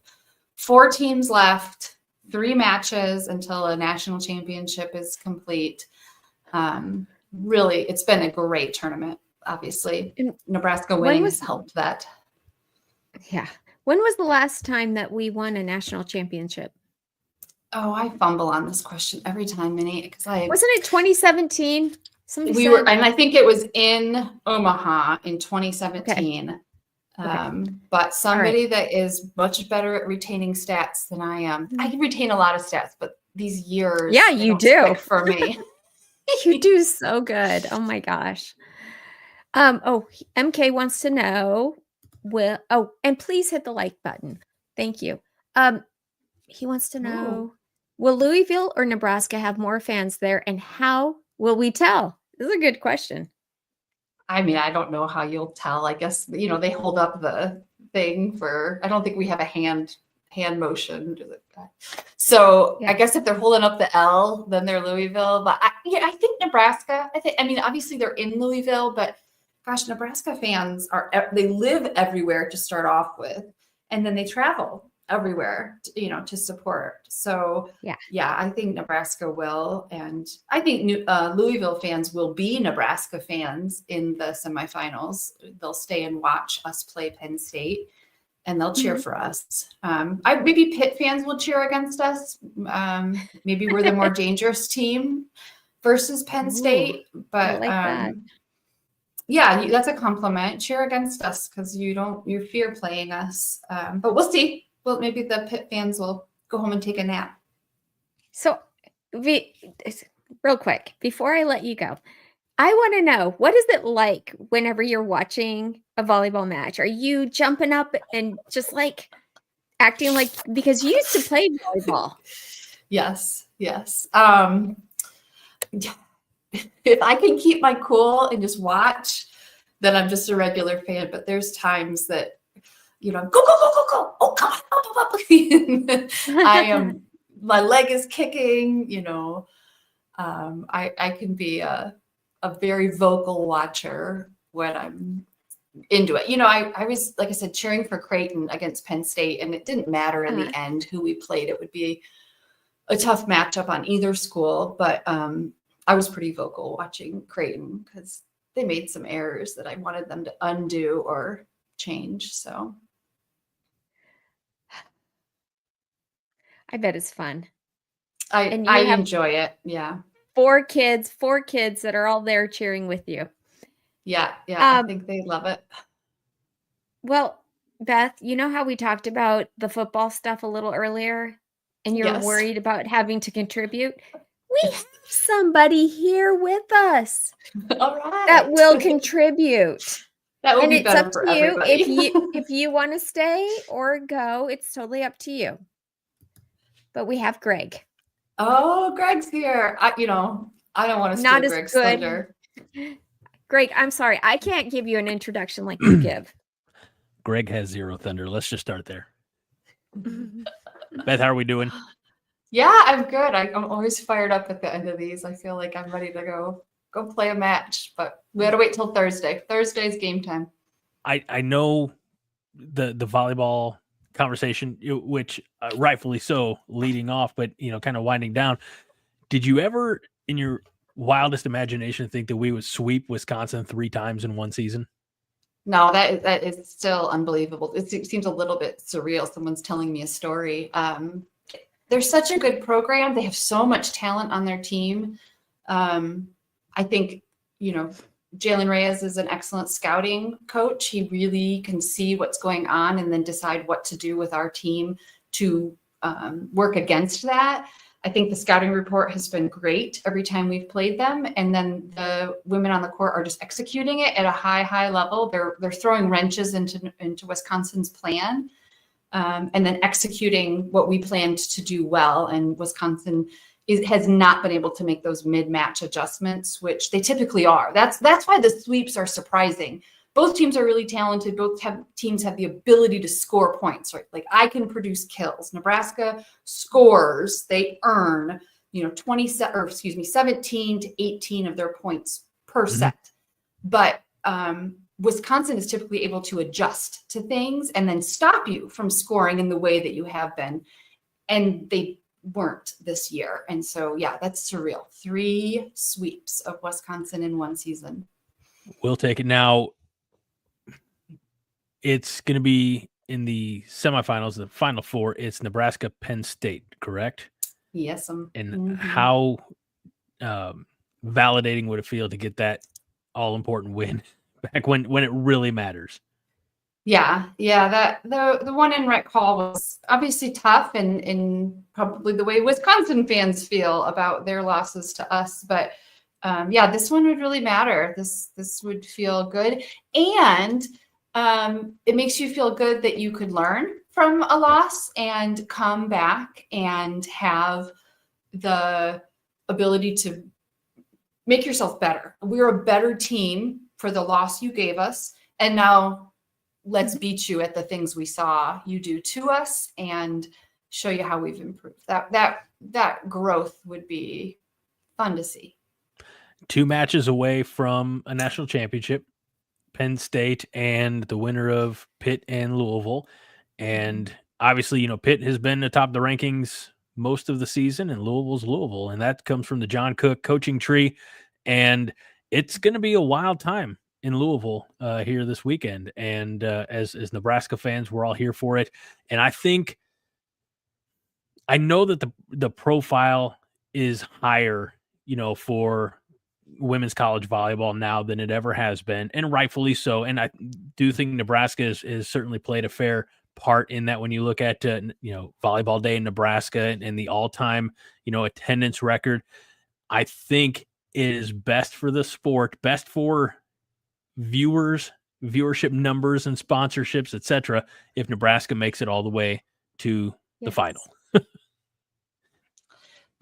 4 teams left, 3 matches until a national championship is complete. Really, it's been a great tournament. Obviously, Nebraska winning has helped that. Yeah. When was the last time that we won a national championship? Oh, I fumble on this question every time, Minnie, because wasn't it 2017? And I think it was in Omaha in 2017. Okay. But somebody that is much better at retaining stats than I am. I can retain a lot of stats, but these years, you do for me. You do so good. Oh my gosh. MK wants to know, and please hit the like button. Thank you. He wants to know, will Louisville or Nebraska have more fans there, and how will we tell? This is a good question. I mean, I don't know how you'll tell. I guess, they hold up the thing I don't think we have a hand motion. So I guess if they're holding up the L, then they're Louisville. But I think Nebraska, obviously they're in Louisville, but gosh, Nebraska fans they live everywhere to start off with. and then they travel everywhere, to support. So yeah, I think Nebraska will, and I think Louisville fans will be Nebraska fans in the semifinals. They'll stay and watch us play Penn State, and they'll cheer for us. Maybe Pitt fans will cheer against us. Maybe we're the more dangerous team versus Penn State, but I like that. Yeah, that's a compliment. Cheer against us because you fear playing us. But we'll see. Well, maybe the Pitt fans will go home and take a nap. So, real quick, before I let you go, I want to know, what is it like whenever you're watching a volleyball match? Are you jumping up and just like acting like, because you used to play volleyball? Yes. If I can keep my cool and just watch, then I'm just a regular fan. But there's times that, go, go, go, go, go. Oh, come on. My leg is kicking, I can be a very vocal watcher when I'm into it. I was, like I said, cheering for Creighton against Penn State, and it didn't matter in the end who we played. It would be a tough matchup on either school, but I was pretty vocal watching Creighton because they made some errors that I wanted them to undo or change. So I bet it's fun. I enjoy it. Yeah. 4 kids that are all there cheering with you. Yeah. I think they love it. Well, Beth, you know how we talked about the football stuff a little earlier, and you're worried about having to contribute? We have somebody here with us all right, that will contribute. That will be better for everybody. If you want to stay or go, it's totally up to you. But we have Greg. Oh, Greg's here. I don't want to steal Greg's thunder. Greg, I'm sorry. I can't give you an introduction like you give. Greg has 0 thunder. Let's just start there. Beth, how are we doing? Yeah, I'm good. I'm always fired up at the end of these. I feel like I'm ready to go play a match, but we had to wait till Thursday. Thursday's game time. I know the volleyball conversation, which rightfully so, leading off, but kind of winding down. Did you ever, in your wildest imagination, think that we would sweep Wisconsin 3 times in one season? No, that is still unbelievable. It seems a little bit surreal. Someone's telling me a story. They're such a good program. They have so much talent on their team. I think, Jalen Reyes is an excellent scouting coach. He really can see what's going on and then decide what to do with our team to work against that. I think the scouting report has been great every time we've played them. And then the women on the court are just executing it at a high level. They're throwing wrenches into Wisconsin's plan, and then executing what we planned to do well. And Wisconsin has not been able to make those mid-match adjustments, which they typically are. That's why the sweeps are surprising. Both teams are really talented. Both teams have the ability to score points, right? Like, I can produce kills. Nebraska scores, they earn, 17 to 18 of their points per set. But Wisconsin is typically able to adjust to things and then stop you from scoring in the way that you have been. And they weren't this year. And so, yeah, that's surreal. 3 sweeps of Wisconsin in one season. We'll take it. Now, it's going to be in the semifinals, the Final Four. It's Nebraska, Penn State, correct? Yes. And how validating would it feel to get that all-important win back when it really matters? Yeah. That the one in Rec Hall was obviously tough, and probably the way Wisconsin fans feel about their losses to us. But this one would really matter. This would feel good, and it makes you feel good that you could learn from a loss and come back and have the ability to make yourself better. We're a better team for the loss you gave us, and now let's beat you at the things we saw you do to us and show you how we've improved. That growth would be fun to see. 2 matches away from a national championship, Penn State and the winner of Pitt and Louisville. And obviously, Pitt has been atop the rankings most of the season, and Louisville's Louisville, and that comes from the John Cook coaching tree. And it's going to be a wild time in Louisville here this weekend. And as Nebraska fans, we're all here for it. And I know that the profile is higher, for women's college volleyball now than it ever has been, and rightfully so. And I do think Nebraska has certainly played a fair part in that. When you look at Volleyball Day in Nebraska and the all-time attendance record, I think it is best for the sport, best for viewership numbers and sponsorships, etc., if Nebraska makes it all the way to the final.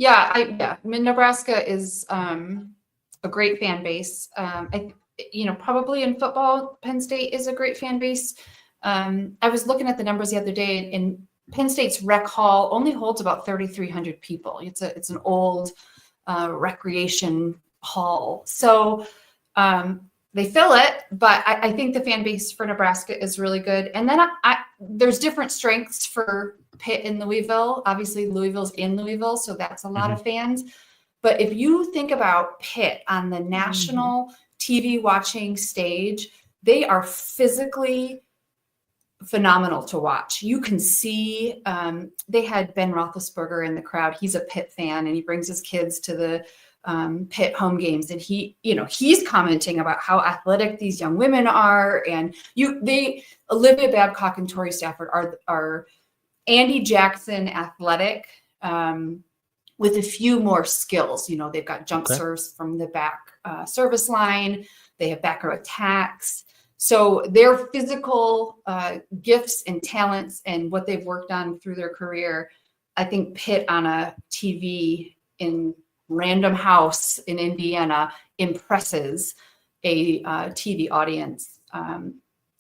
I mean, Nebraska is a great fan base. Probably in football, Penn State is a great fan base. I was looking at the numbers the other day, and Penn State's rec hall only holds about 3,300 people. It's an old recreation hall, so they fill it. But I think the fan base for Nebraska is really good. And then there's different strengths for Pitt and Louisville. Obviously, Louisville's in Louisville, so that's a lot of fans. But if you think about Pitt on the national TV watching stage, they are physically phenomenal to watch. You can see they had Ben Roethlisberger in the crowd. He's a Pitt fan, and he brings his kids to the Pitt home games, and he's commenting about how athletic these young women are. And Olivia Babcock and Tori Stafford are Andy Jackson athletic, with a few more skills. They've got jump serves from the back service line. They have back row attacks. So their physical gifts and talents and what they've worked on through their career, I think Pitt on a TV in random house in Indiana impresses a TV audience.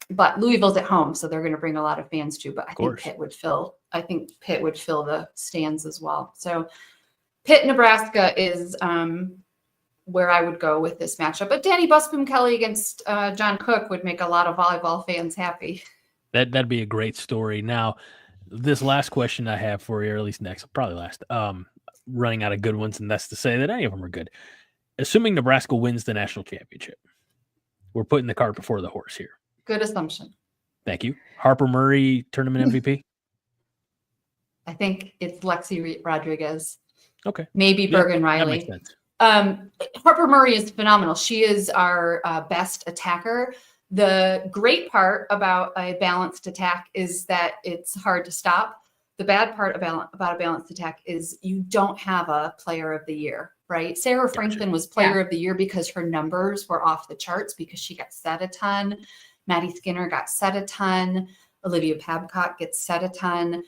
But Louisville's at home, so they're going to bring a lot of fans too. But I think Pitt would fill the stands as well. So Pitt, Nebraska is where I would go with this matchup. But Danny Busboom Kelly against John Cook would make a lot of volleyball fans happy. That'd be a great story. Now, this last question I have for you, or at least next, probably last, running out of good ones, and that's to say that any of them are good. Assuming Nebraska wins the national championship, we're putting the cart before the horse here. Good assumption. Thank you. Harper Murray, tournament MVP? I think it's Lexi Rodriguez. Okay. Maybe Bergen Riley. That makes sense. Harper Murray is phenomenal. She is our best attacker. The great part about a balanced attack is that it's hard to stop. The bad part about a balanced attack is you don't have a player of the year, right? Sarah Franklin was player of the year because her numbers were off the charts because she got set a ton. Maddie Skinner got set a ton. Olivia Babcock gets set a ton.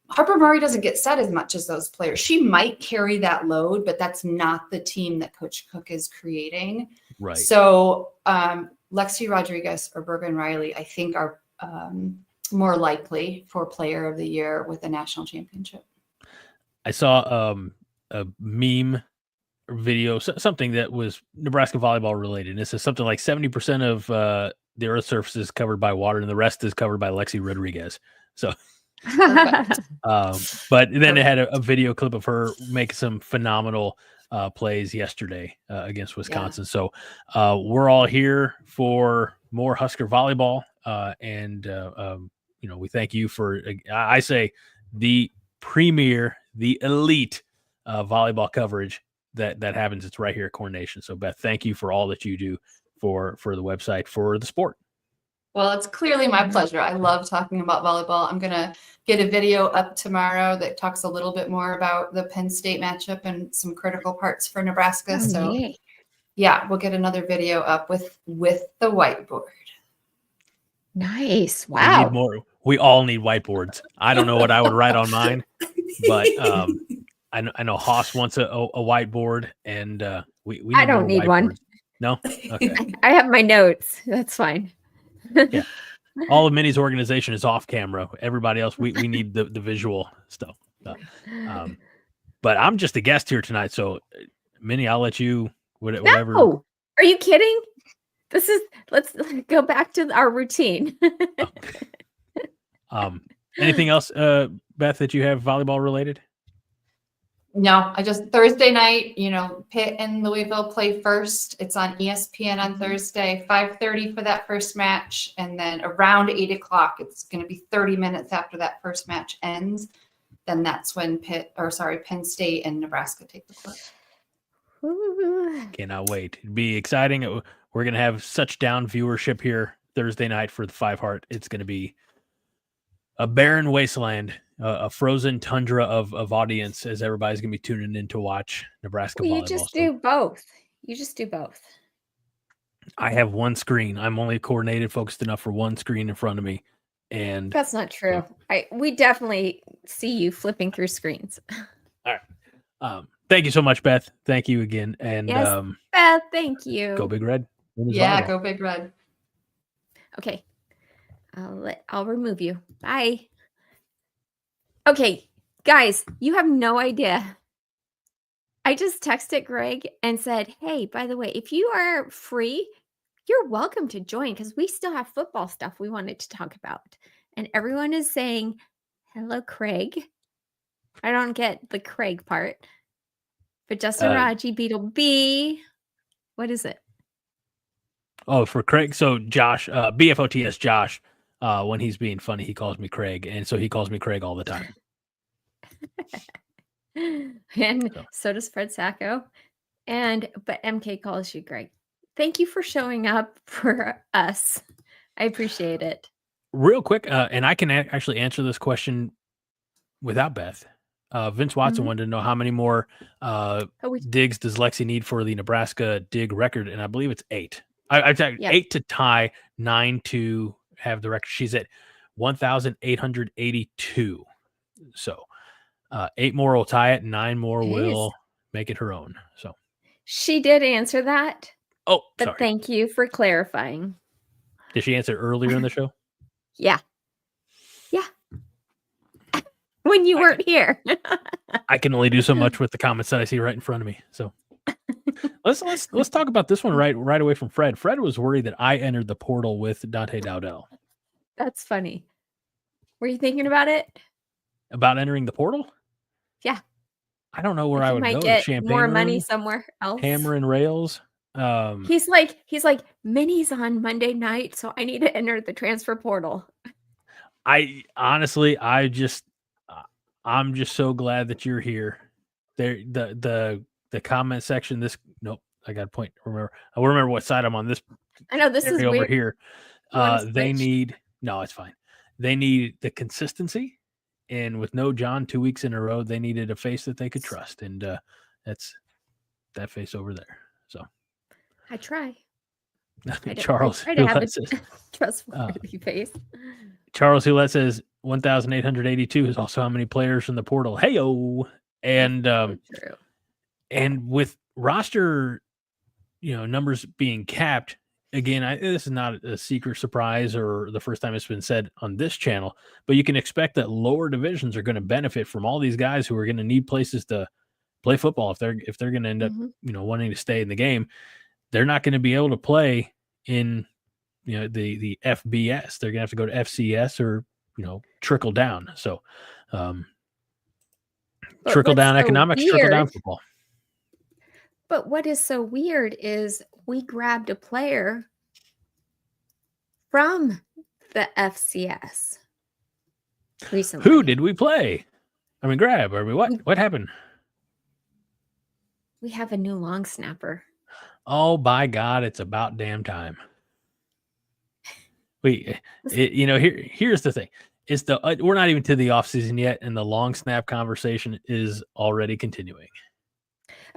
Harper Murray doesn't get set as much as those players. She might carry that load, but that's not the team that Coach Cook is creating. Right. So Lexi Rodriguez or Bergen Riley, I think, are more likely for player of the year with a national championship. I saw a meme video, something that was Nebraska volleyball related. And it says something like 70% of the earth's surface is covered by water and the rest is covered by Lexi Rodriguez. So, but then it had a video clip of her making some phenomenal plays yesterday against Wisconsin. So we're all here for more Husker volleyball. And we thank you for, I say, the premier, the elite volleyball coverage that happens. It's right here at Corn Nation. So Beth, thank you for all that you do for the website, for the sport. Well, it's clearly my pleasure. I love talking about volleyball. I'm going to get a video up tomorrow that talks a little bit more about the Penn State matchup and some critical parts for Nebraska. We'll get another video up with the whiteboard. Nice. Wow. We need more. We all need whiteboards. I don't know what I would write on mine, but I know Haas wants a whiteboard, and we I don't need one. No? Okay. I have my notes. That's fine. Yeah. All of Minnie's organization is off camera. Everybody else, we need the visual stuff. But I'm just a guest here tonight. So Minnie, I'll let you whatever. No. Are you kidding? Let's go back to our routine. Anything else, Beth, that you have volleyball related? No, I just Thursday night, Pitt and Louisville play first. It's on ESPN on Thursday, 5:30 for that first match. And then around 8:00, it's going to be 30 minutes after that first match ends. Then that's when Penn State and Nebraska take the court. Cannot wait. It'd be exciting. We're going to have such down viewership here Thursday night for the 5 Heart. It's going to be a barren wasteland, a frozen tundra of audience as everybody's going to be tuning in to watch Nebraska volleyball. You just do both. You just do both. I have one screen. I'm only coordinated, focused enough for one screen in front of me. And that's not true. We definitely see you flipping through screens. All right. Thank you so much, Beth. Thank you again. And yes, Beth, thank you. Go Big Red. Yeah, go Big Red. Okay. I'll remove you. Bye. Okay, guys, you have no idea. I just texted Greg and said, hey, by the way, if you are free, you're welcome to join because we still have football stuff we wanted to talk about. And everyone is saying, hello, Craig. I don't get the Craig part. But Justin Raji, Beetle B. What is it? Oh, for Craig. So Josh, BFOTS Josh, when he's being funny, he calls me Craig. And so he calls me Craig all the time. And so does Fred Sacco. But MK calls you Greg. Thank you for showing up for us. I appreciate it. Real quick, and I can actually answer this question without Beth. Vince Watson wanted to know how many more digs does Lexi need for the Nebraska dig record, and I believe it's 8. I 8 to tie, 9 to have the record. She's at 1,882. So 8 more will tie it, 9 more will make it her own. So she did answer that. Oh, but sorry. Thank you for clarifying. Did she answer earlier in the show? Yeah. When you weren't here. I can only do so much with the comments that I see right in front of me. So let's talk about this one right away from Fred. Fred was worried that I entered the portal with Dante Dowdell. That's funny. Were you thinking about it? About entering the portal? Yeah. I don't know where I would go. Get Champagne more room, money somewhere else. Hammer and rails. He's like Minnie's on Monday night, so I need to enter the transfer portal. I'm just so glad that you're here. There, the comment section. I got a point. I remember what side I'm on. This. I know this is over weird. Here. It's fine. They need the consistency, and with no John 2 weeks in a row, they needed a face that they could trust, and that's that face over there. So I try. Charles, I try to have a trustworthy face. Charles Hewlett says 1,882 is also how many players from the portal. Hey-o. And and with roster, numbers being capped, again, this is not a secret surprise or the first time it's been said on this channel, but you can expect that lower divisions are going to benefit from all these guys who are going to need places to play football if they're going to end up, wanting to stay in the game. They're not going to be able to play in the FBS. They're gonna have to go to FCS or trickle down. So trickle down economics, trickle down football. But what is so weird is we grabbed a player from the FCS recently. Who did we play? Grab. What happened? We have a new long snapper. Oh, by God, it's about damn time. Here's the thing. We're not even to the off season yet, and the long snap conversation is already continuing.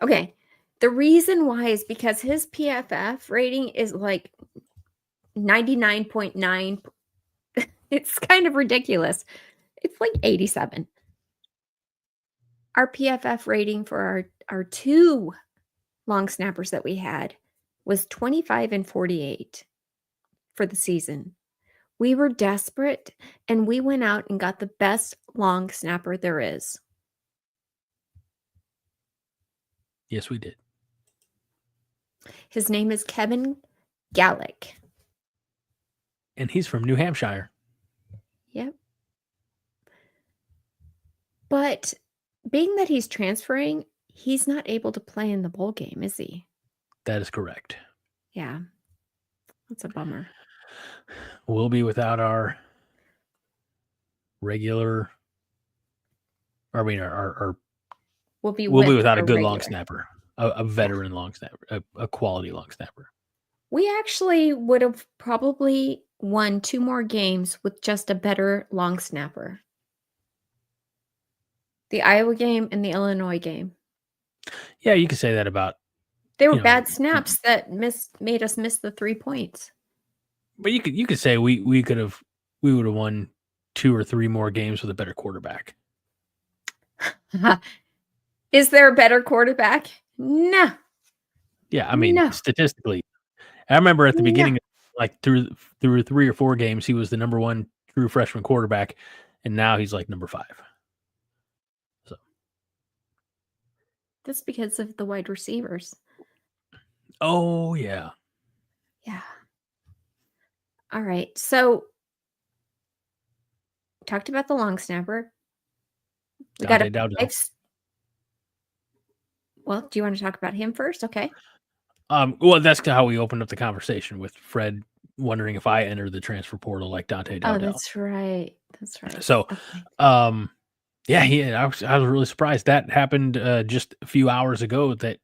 Okay. The reason why is because his PFF rating is like 99.9. It's kind of ridiculous. It's like 87. Our PFF rating for our 2 long snappers that we had was 25 and 48 for the season. We were desperate and we went out and got the best long snapper there is. Yes, we did. His name is Kevin Gallick. And he's from New Hampshire. Yep. But being that he's transferring, he's not able to play in the bowl game, is he? That is correct. Yeah. That's a bummer. We'll be without our regular. I mean, our We'll be without a good regular. long snapper, a veteran long snapper, a quality long snapper. We actually would have probably won 2 more games with just a better long snapper. The Iowa game and the Illinois game. Yeah, you could say that about. They were bad snaps that made us miss the 3 points. But you could say we would have won 2 or 3 more games with a better quarterback. Is there a better quarterback? No. Yeah, I mean, statistically, I remember at the beginning, like through 3 or 4 games, he was the number 1 true freshman quarterback, and now he's like number 5. So that's because of the wide receivers. Oh yeah. Yeah. All right. So talked about the long snapper. We got Well, do you want to talk about him first? Okay. Well, that's how we opened up the conversation with Fred wondering if I entered the transfer portal like Dante Dowdell. Oh, that's right. That's right. So, okay. Yeah, I was really surprised that happened just a few hours ago. That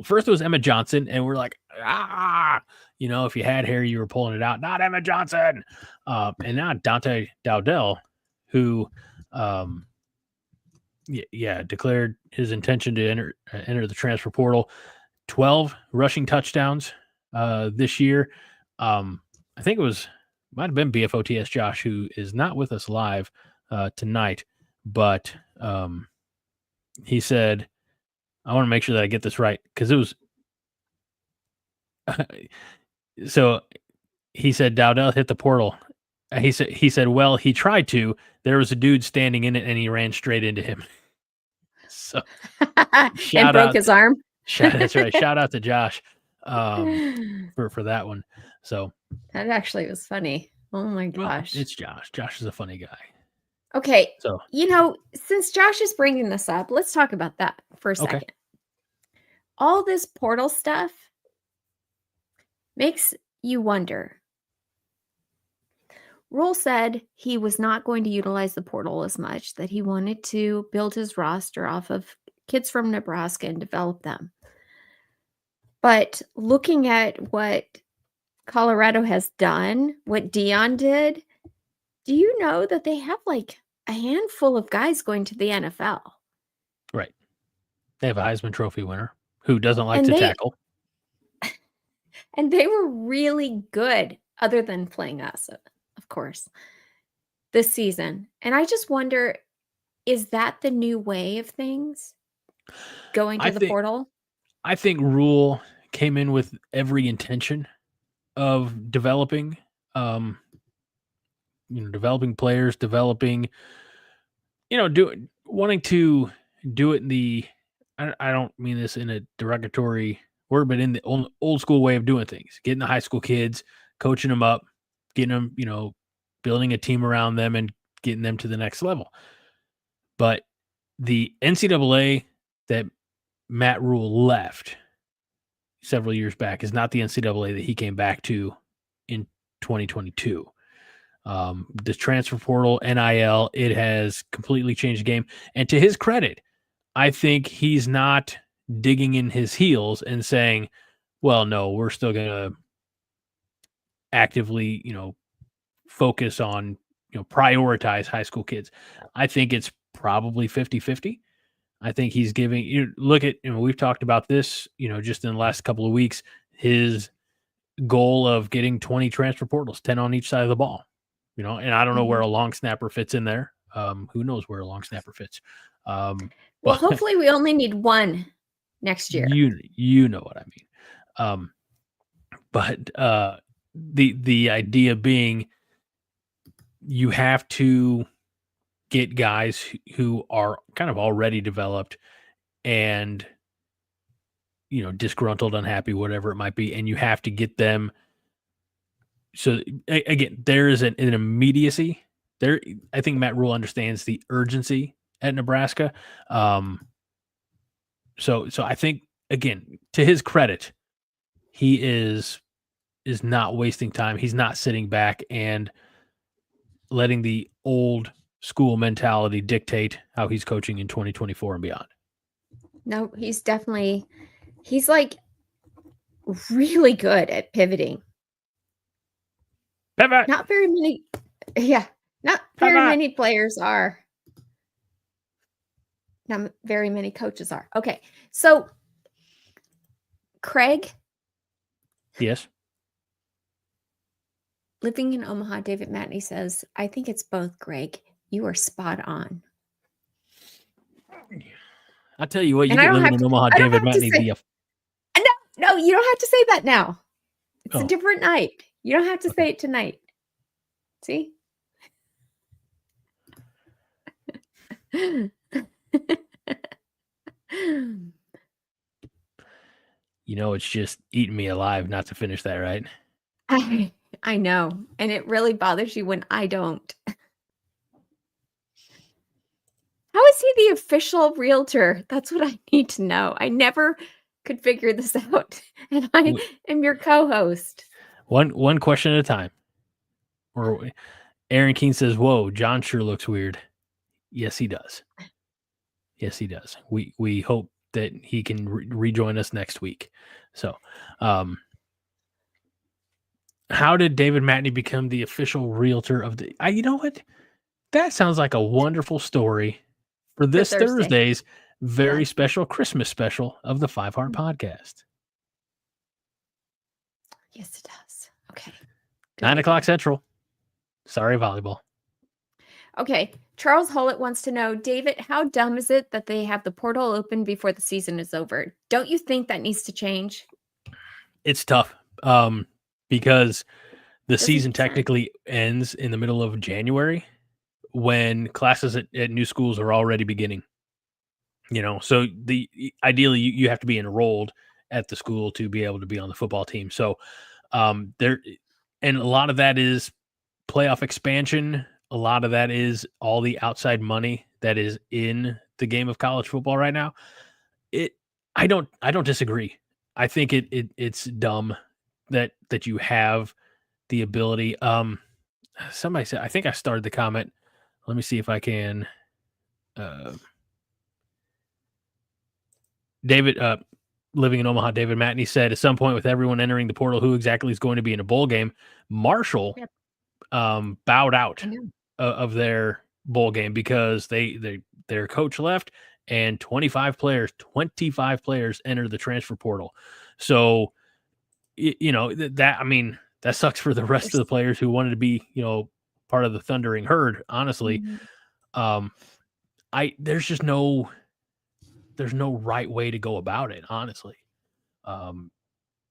first it was Emma Johnson, and we're like, if you had hair, you were pulling it out. Not Emma Johnson, and now Dante Dowdell, who, declared his intention to enter the transfer portal. 12 rushing touchdowns this year. I think might have been BFOTS Josh, who is not with us live tonight. But he said, I want to make sure that I get this right, because it was so he said Dowdell hit the portal. He said, well, he tried to. There was a dude standing in it, and he ran straight into him. So and broke his arm. That's right. Shout out to Josh for that one. So that actually was funny. Oh my gosh. Well, it's Josh. Josh is a funny guy. Okay. So, since Josh is bringing this up, let's talk about that for a second. All this portal stuff makes you wonder. Rule said he was not going to utilize the portal as much, that he wanted to build his roster off of kids from Nebraska and develop them. But looking at what Colorado has done, what Dion did, do you know that they have like a handful of guys going to the NFL? Right. They have a Heisman Trophy winner who doesn't like to tackle. And they were really good, other than playing us, of course, this season. And I just wonder, is that the new way of things? Going to the portal? I think Rule came in with every intention of developing, developing players, wanting to do it in the, I don't mean this in a derogatory word, but in the old school way of doing things, getting the high school kids, coaching them up, getting them, building a team around them and getting them to the next level. But the NCAA that Matt Rule left several years back is not the NCAA that he came back to in 2022. The transfer portal, NIL, it has completely changed the game. And to his credit, I think he's not digging in his heels and saying, well, no, we're still going to actively, focus on, prioritize high school kids. I think it's probably 50-50. I think he's giving, look at, we've talked about this, just in the last couple of weeks, his goal of getting 20 transfer portals, 10 on each side of the ball, and I don't know where a long snapper fits in there. Who knows where a long snapper fits? Well, hopefully we only need one next year. You know what I mean. But the idea being, you have to get guys who are kind of already developed and, disgruntled, unhappy, whatever it might be. And you have to get them. So again, there is an immediacy there. I think Matt Rule understands the urgency at Nebraska. So I think, again, to his credit, he is not wasting time. He's not sitting back and letting the old school mentality dictate how he's coaching in 2024 and beyond. No, he's like really good at pivoting. Pivot. Not very many players are. Not very many coaches are. Okay. So Craig, Yes. living in Omaha, David Matney says, I think it's both, Greg. You are spot on. I'll tell you what, you And I get don't living have in to- Omaha, I don't David have to Matney. say- No, you don't have to say that now. It's a Oh. different night. You don't have to say it tonight. See? It's just eating me alive not to finish that, right? I know. And it really bothers you when I don't. How is he the official realtor? That's what I need to know. I never could figure this out. And I am your co-host. One question at a time. Or Aaron Keene says, whoa, John sure looks weird. Yes, he does. Yes, he does. We hope that he can rejoin us next week. So, how did David Matney become the official realtor of the... you know what? That sounds like a wonderful story for this Thursday's very special Christmas special of the 5 Heart Podcast. Yes, it does. Okay. 9 o'clock Central. Sorry, volleyball. Okay. Charles Hollett wants to know, David, how dumb is it that they have the portal open before the season is over? Don't you think that needs to change? It's tough because the season technically ends in the middle of January when classes at new schools are already beginning. So ideally you have to be enrolled at the school to be able to be on the football team. So and a lot of that is playoff expansion. A lot of that is all the outside money that is in the game of college football right now. I don't disagree. I think it's dumb that you have the ability. Somebody said, I think I started the comment. Let me see if I can. David, living in Omaha, David Matney said, at some point with everyone entering the portal, who exactly is going to be in a bowl game? Marshall bowed out of their bowl game because their coach left and 25 players entered the transfer portal. So, that sucks for the rest of the players who wanted to be, part of the thundering herd, honestly. There's no right way to go about it, honestly.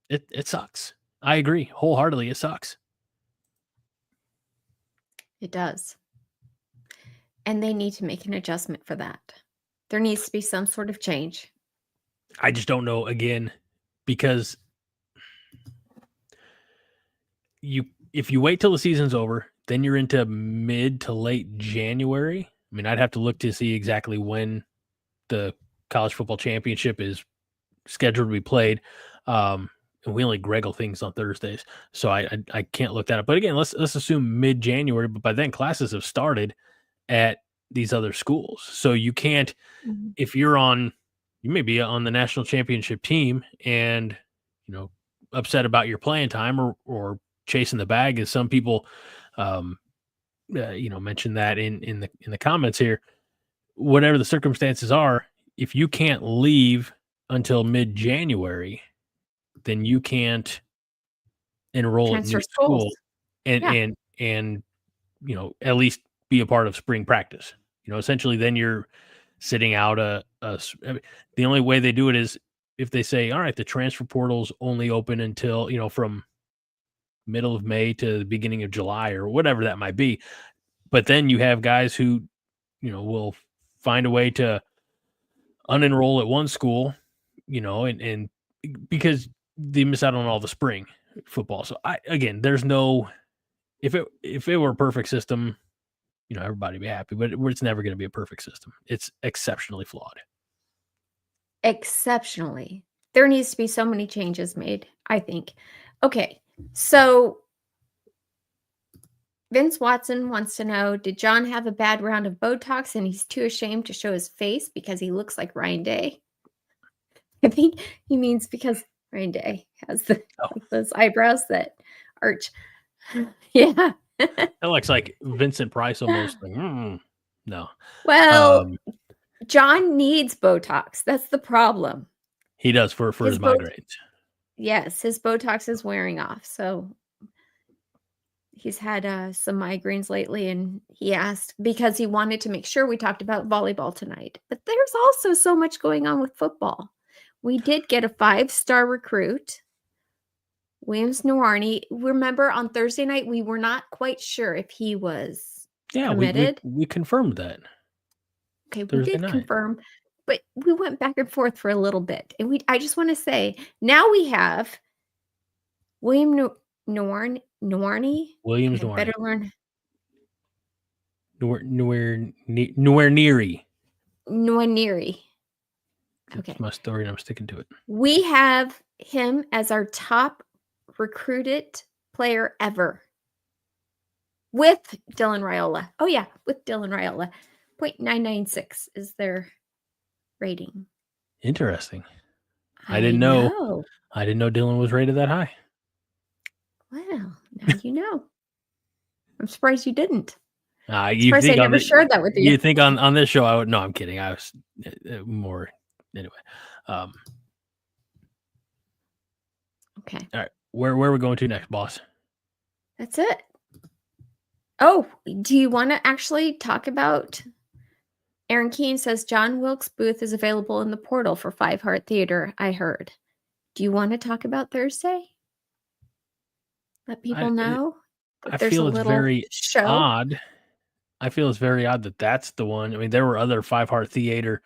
It sucks. I agree wholeheartedly. It sucks. It does. And they need to make an adjustment for that. There needs to be some sort of change. I just don't know, again, because if you wait till the season's over, then you're into mid to late January. I mean, I'd have to look to see exactly when the college football championship is scheduled to be played. And we only greggle things on Thursdays, so I can't look that up. But again, let's assume mid-January, but by then classes have started at these other schools. So you can't, if you may be on the national championship team and, upset about your playing time or chasing the bag, as some people, mentioned that in the comments here. Whatever the circumstances are, if you can't leave until mid-January, then you can't enroll at new school and at least be a part of spring practice. Essentially then you're sitting out the only way they do it is if they say, all right, the transfer portal's only open until, from middle of May to the beginning of July or whatever that might be. But then you have guys who, will find a way to unenroll at one school, and because they miss out on all the spring football. So there's no, if it were a perfect system, everybody be happy, but it's never going to be a perfect system. It's exceptionally flawed. Exceptionally. There needs to be so many changes made, I think. Okay, so Vince Watson wants to know, did John have a bad round of Botox and he's too ashamed to show his face because he looks like Ryan Day? I think he means because Ryan Day has those eyebrows that arch. Yeah. That looks like Vincent Price almost. Like, no. Well, John needs Botox. That's the problem. He does for his migraines. Yes, his Botox is wearing off. So he's had some migraines lately, and he asked because he wanted to make sure we talked about volleyball tonight. But there's also so much going on with football. We did get a 5-star recruit, Williams Noarni. Remember on Thursday night, we were not quite sure if he was committed. We confirmed that. Okay, we did confirm, but we went back and forth for a little bit. And I just want to say, now we have William Noarni. Williams Noarni. Better learn. Noarni. Okay. That's my story, and I'm sticking to it. We have him as our top recruited player ever with Dylan Raiola. Oh, yeah, with Dylan Raiola. 0.996 is their rating. Interesting. I didn't know. I didn't know Dylan was rated that high. Well, now you know. I'm surprised you didn't. You surprised I never shared that with you. You think on this show I would? No, I'm kidding. I was more anyway. Okay. All right. Where are we going to next, boss? That's it. Oh, do you want to actually talk about? Aaron Keene says John Wilkes Booth is available in the portal for 5 Heart Theater. I heard. Do you want to talk about Thursday? Let people know. I feel it's very odd. I feel it's very odd that that's the one. I mean, there were other 5 Heart Theater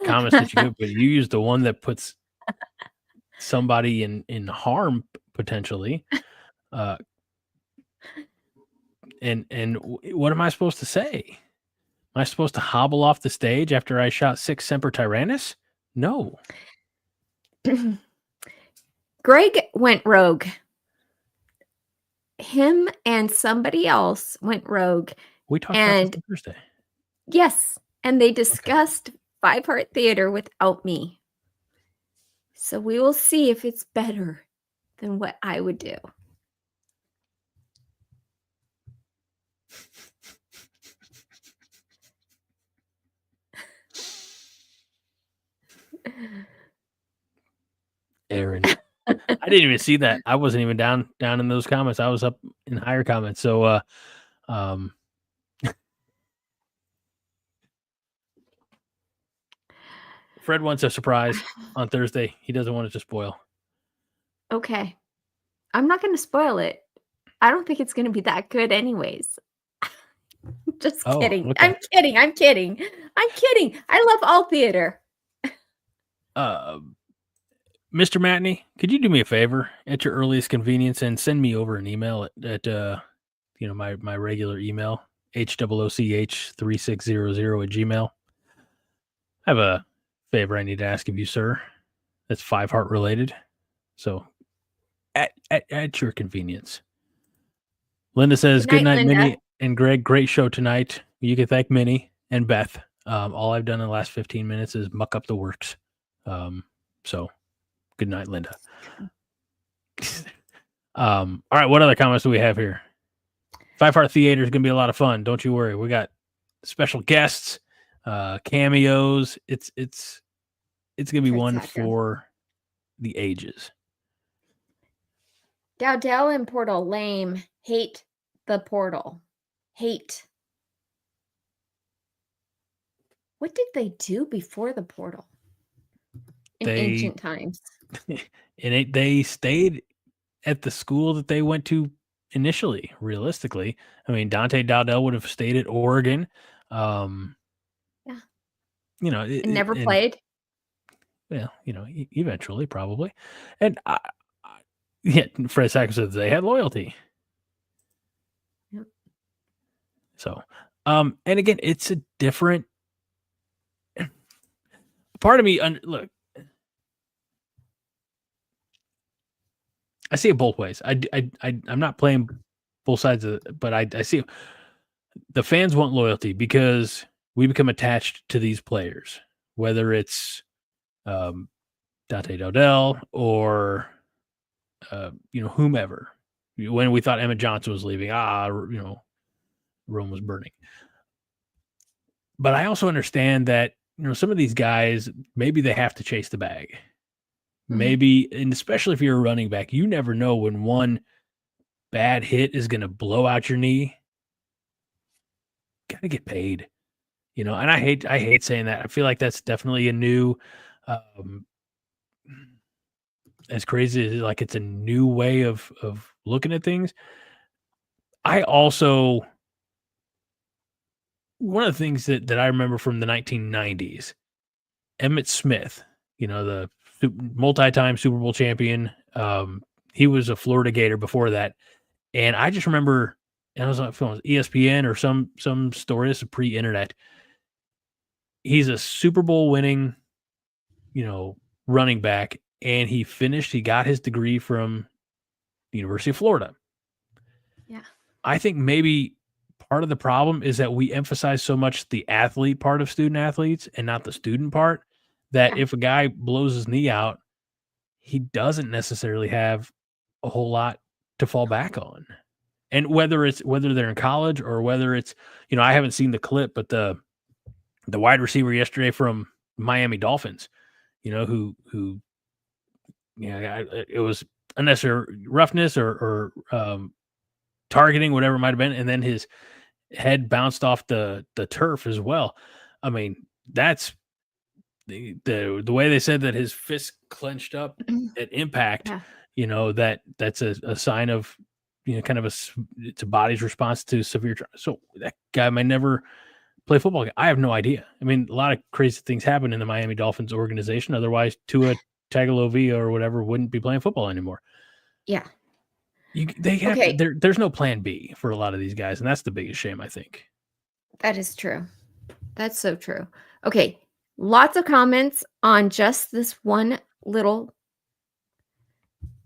comments that you could, but you used the one that puts somebody in harm potentially. And what am I supposed to say? Am I supposed to hobble off the stage after I shot 6 Semper Tyrannis? No. Greg went rogue. Him and somebody else went rogue. We talked about this on Thursday. Yes. And they discussed 5 Heart Theater without me. So we will see if it's better than what I would do. Aaron. I didn't even see that. I wasn't even down in those comments. I was up in higher comments. So Fred wants a surprise on Thursday. He doesn't want it to spoil. Okay. I'm not going to spoil it. I don't think it's going to be that good anyways. Just kidding. Okay. I'm kidding. I love all theater. Mr. Matney, could you do me a favor at your earliest convenience and send me over an email at my regular email, HOOCH3600 @gmail. I have a favor I need to ask of you, sir. That's 5 Heart related. So at your convenience. Linda says, good night, Minnie and Greg. Great show tonight. You can thank Minnie and Beth. All I've done in the last 15 minutes is muck up the works. So good night, Linda. All right. What other comments do we have here? 5 Heart Theater is going to be a lot of fun. Don't you worry. We got special guests, cameos. It's going to be one for the ages. Dowdell and Portal, lame. Hate the portal. Hate. What did they do before the portal? In ancient times. And they stayed at the school that they went to initially, realistically. I mean, Dante Dowdell would have stayed at Oregon. Yeah. And never played. Well, eventually, probably. And Fred Sacker says they had loyalty. Yep. So, And again, it's a different part of me. Look, I see it both ways. I'm not playing both sides of it, but I see the fans want loyalty because we become attached to these players, whether it's Dante Dodell or whomever. When we thought Emmett Johnson was leaving, Rome was burning. But I also understand that some of these guys, maybe they have to chase the bag. Maybe, and especially if you're a running back, you never know when one bad hit is going to blow out your knee. Got to get paid, and I hate saying that. I feel like that's definitely a new, as crazy as like it's a new way of looking at things. I also, one of the things that I remember from the 1990s, Emmitt Smith, the multi-time Super Bowl champion. He was a Florida Gator before that. And I just remember, and I was on ESPN or some story, this is pre-internet. He's a Super Bowl winning, running back, and he got his degree from the University of Florida. Yeah. I think maybe part of the problem is that we emphasize so much the athlete part of student athletes and not the student part, that if a guy blows his knee out, he doesn't necessarily have a whole lot to fall back on. And whether they're in college or whether it's, I haven't seen the clip, but the wide receiver yesterday from Miami Dolphins, who it was unnecessary roughness or targeting, whatever it might have been, and then his head bounced off the turf as well. I mean, that's the way they said that his fist clenched up at impact. Yeah. That's a sign of it's a body's response to severe trauma. So that guy might never play football again. I have no idea. I mean, a lot of crazy things happen in the Miami Dolphins organization. Otherwise, Tua Tagovailoa or whatever wouldn't be playing football anymore. Yeah. There's no plan B for a lot of these guys, and that's the biggest shame, I think. That is true. That's so true. Okay. Lots of comments on just this one little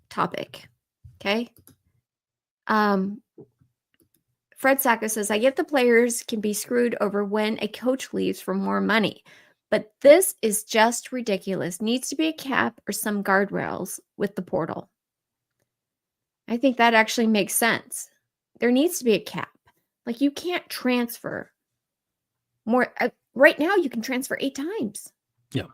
topic. Okay. Fred Sacco says, I get the players can be screwed over when a coach leaves for more money, but this is just ridiculous. Needs to be a cap or some guardrails with the portal. I think that actually makes sense. There needs to be a cap. Like, you can't transfer more. Right now, you can transfer 8 times. Yeah.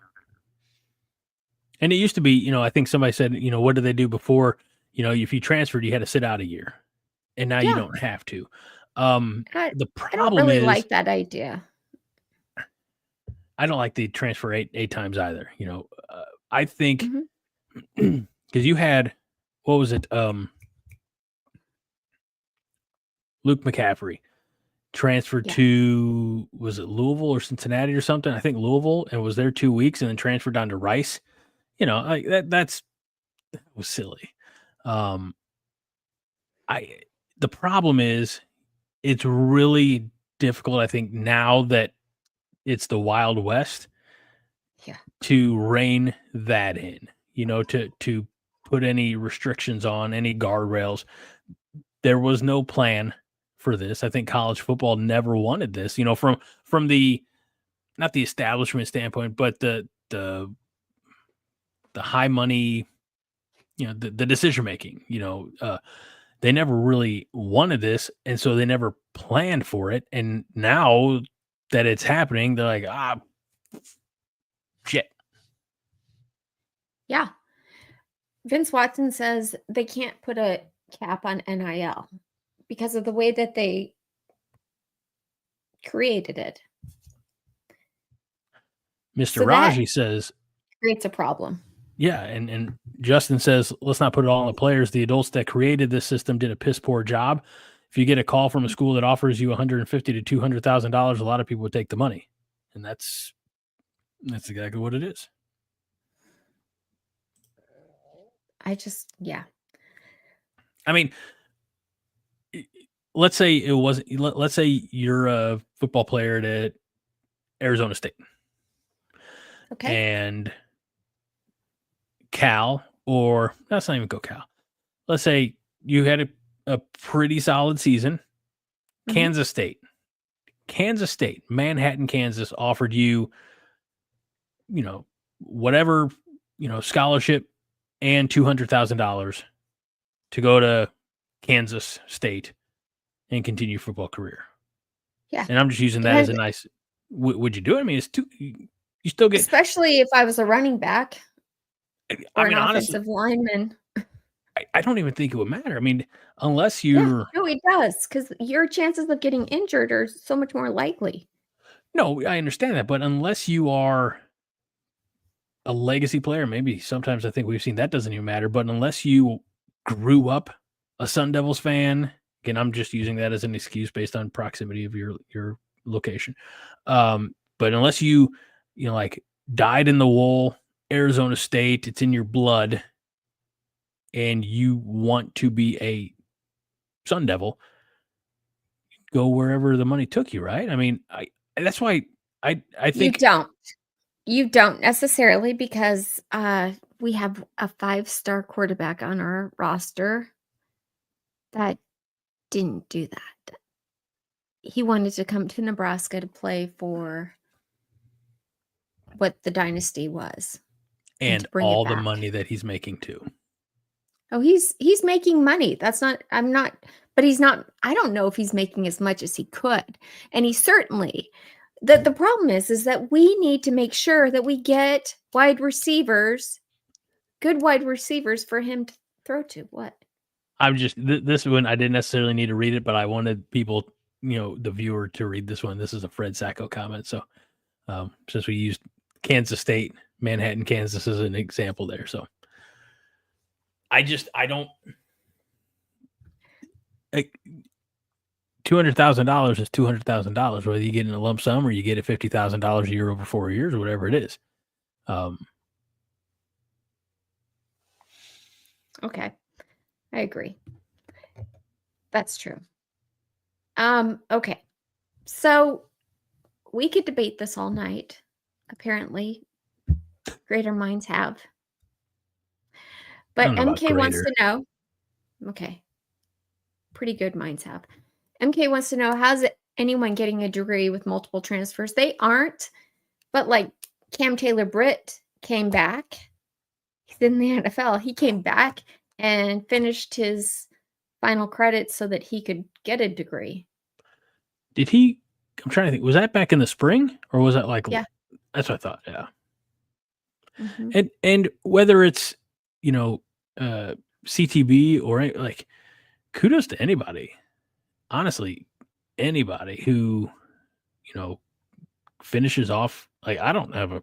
And it used to be, I think somebody said, what did they do before? If you transferred, you had to sit out a year. And now you don't have to. The problem I don't really like that idea. I don't like the transfer eight times either. I think because you had, what was it? Luke McCaffrey transferred to, was it Louisville or Cincinnati or something? I think Louisville, and was there 2 weeks and then transferred down to Rice. Like that was silly. The problem is it's really difficult, I think, now that it's the Wild West, to rein that in, to put any restrictions on, any guardrails. There was no plan for this. I think college football never wanted this, from the, not the establishment standpoint, but the high money, the decision making, they never really wanted this. And so they never planned for it. And now that it's happening, they're like, shit. Yeah. Vince Watson says they can't put a cap on NIL because of the way that they created it. Mr. Raji says creates a problem. Yeah, and Justin says, let's not put it all on the players. The adults that created this system did a piss poor job. If you get a call from a school that offers you $150,000 to $200,000, a lot of people would take the money, and that's exactly what it is. I mean, let's say it wasn't. Let's say you're a football player at Arizona State, Okay. and Cal, or let's not even go Cal. Let's say you had a pretty solid season. Mhm. Kansas State, Manhattan, Kansas offered you, whatever, scholarship and $200,000 to go to Kansas State and continue your football career. Yeah. And I'm just using that as a nice. Would you do it? I mean, it's too. You still get, Especially if I was a running back or I mean, an honestly, offensive lineman. I don't even think it would matter. I mean, unless Yeah, you're. no, it does, because your chances of getting injured are so much more likely. No, I understand that, but unless you are a legacy player, maybe sometimes I think we've seen that doesn't even matter. But unless you grew up a Sun Devils fan, again, I'm just using that as an excuse based on proximity of your location. But unless you like died in the wool, Arizona State, it's in your blood, and you want to be a Sun Devil, go wherever the money took you, right? I mean, that's why I think You don't necessarily, because we have a 5-star quarterback on our roster that didn't do that. He wanted to come to Nebraska to play for what the dynasty was. and to bring it all the back. money that he's making too. Oh, he's making money. But he's not, I don't know if he's making as much as he could. And he certainly, the problem is that we need to make sure that we get good wide receivers for him to throw to. What? I'm just this one. I didn't necessarily need to read it, but I wanted people, the viewer, to read this one. This is a Fred Sacco comment. So, since we used Kansas State, Manhattan, Kansas as an example there, so I don't. $200,000 is $200,000, whether you get in a lump sum or you get it $50,000 a year over 4 years or whatever it is. Okay, I agree. That's true. Okay, so we could debate this all night. Apparently, greater minds have. But MK wants to know. Okay, pretty good minds have. MK wants to know, how's anyone getting a degree with multiple transfers? They aren't, but like Cam Taylor-Britt came back. He's in the NFL. He came back and finished his final credits so that he could get a degree. Did he? I'm trying to think. Was that back in the spring, or was that like? Yeah, that's what I thought. Yeah. Mm-hmm. And whether it's CTB or like, kudos to anybody. Honestly, anybody who finishes off. Like, I don't have a.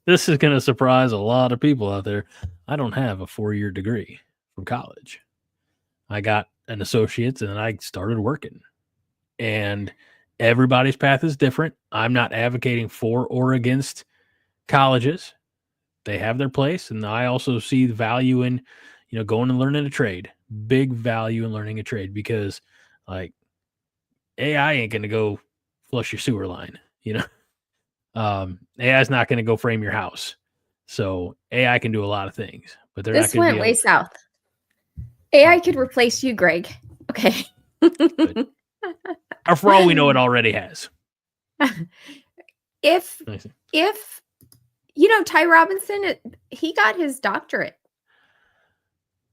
This is going to surprise a lot of people out there. I don't have a 4-year degree from college. I got an associate's and then I started working. And everybody's path is different. I'm not advocating for or against colleges. They have their place. And I also see the value in, going and learning a trade. Big value in learning a trade, because like AI ain't going to go flush your sewer line, AI is not going to go frame your house. So AI can do a lot of things, but they're This not going to went way south. AI could replace you, Greg. Okay. Or for all we know, it already has. If Ty Robinson, he got his doctorate.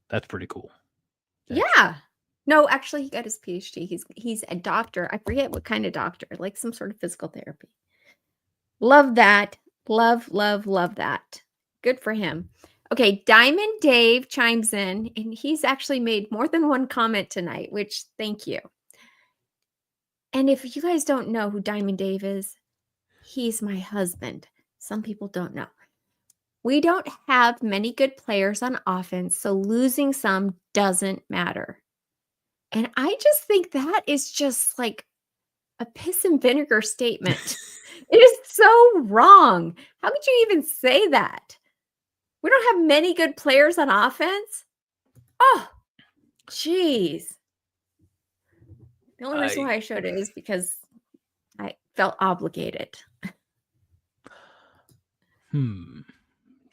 That's pretty cool. Yeah. No, actually, he got his PhD. He's a doctor. I forget what kind of doctor, like some sort of physical therapy. Love that. Love that. Good for him. Okay, Diamond Dave chimes in, and he's actually made more than one comment tonight, which thank you. And if you guys don't know who Diamond Dave is, he's my husband. Some people don't know. We don't have many good players on offense, so losing some doesn't matter. And I just think that is just like a piss and vinegar statement. It is so wrong. How could you even say that? We don't have many good players on offense? Oh, jeez. The only reason why I showed it is because I felt obligated. I'm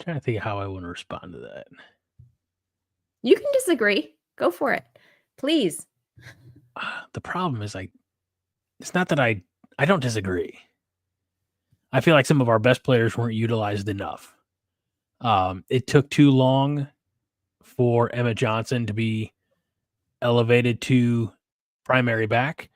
trying to think of how I want to respond to that. You can disagree. Go for it. Please. The problem is, it's not that I don't disagree. I feel like some of our best players weren't utilized enough. It took too long for Emma Johnson to be elevated to primary back.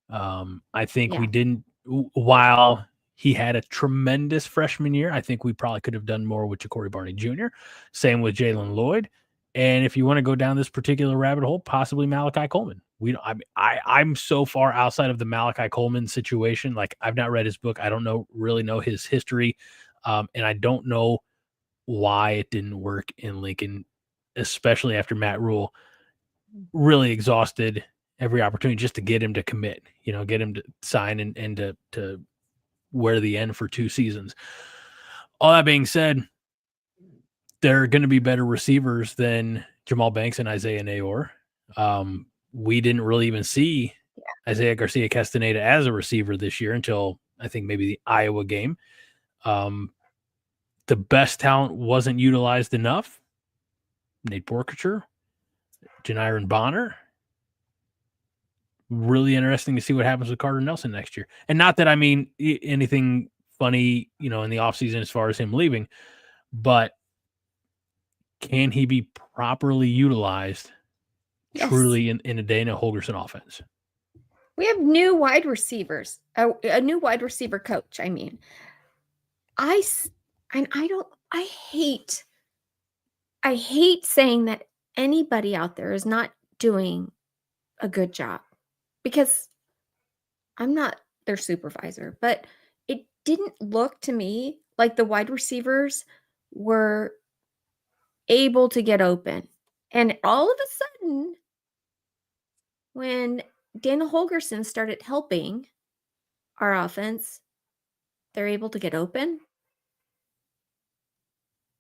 I think we didn't, while he had a tremendous freshman year, I think we probably could have done more with Ja'Cory Barney Jr. Same with Jalen Lloyd. And if you want to go down this particular rabbit hole, possibly Malachi Coleman. I'm so far outside of the Malachi Coleman situation. Like, I've not read his book. I don't really know his history. And I don't know why it didn't work in Lincoln, especially after Matt Rule really exhausted every opportunity just to get him to commit, get him to sign and to wear the end for 2 seasons. All that being said, there are going to be better receivers than Jamal Banks and Isaiah Nayor. We didn't really even see Isaiah Garcia Castaneda as a receiver this year until I think maybe the Iowa game. The best talent wasn't utilized enough. Nate Borkacher, Janiron Bonner. Really interesting to see what happens with Carter Nelson next year. And not that I mean anything funny, in the offseason as far as him leaving, but can he be properly utilized truly in a Dana Holgorsen offense? We have new wide receivers, a new wide receiver coach. I mean, I hate saying that anybody out there is not doing a good job, because I'm not their supervisor, but it didn't look to me like the wide receivers were able to get open. And all of a sudden, when Dana Holgorsen started helping our offense, they're able to get open.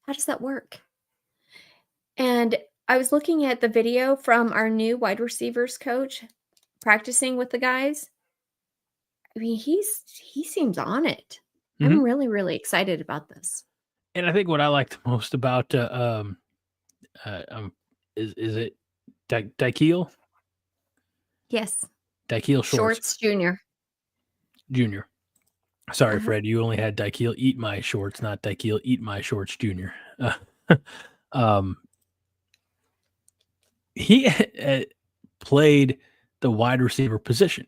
How does that work? And I was looking at the video from our new wide receivers coach practicing with the guys. I mean, he seems on it. Mm-hmm. I'm really, really excited about this. And I think what I liked most about is it Dykeel? Yes. Dykeel Shorts Jr. Sorry, Fred, you only had Dykeel eat my shorts, not Dykeel eat my shorts Jr. He played the wide receiver position.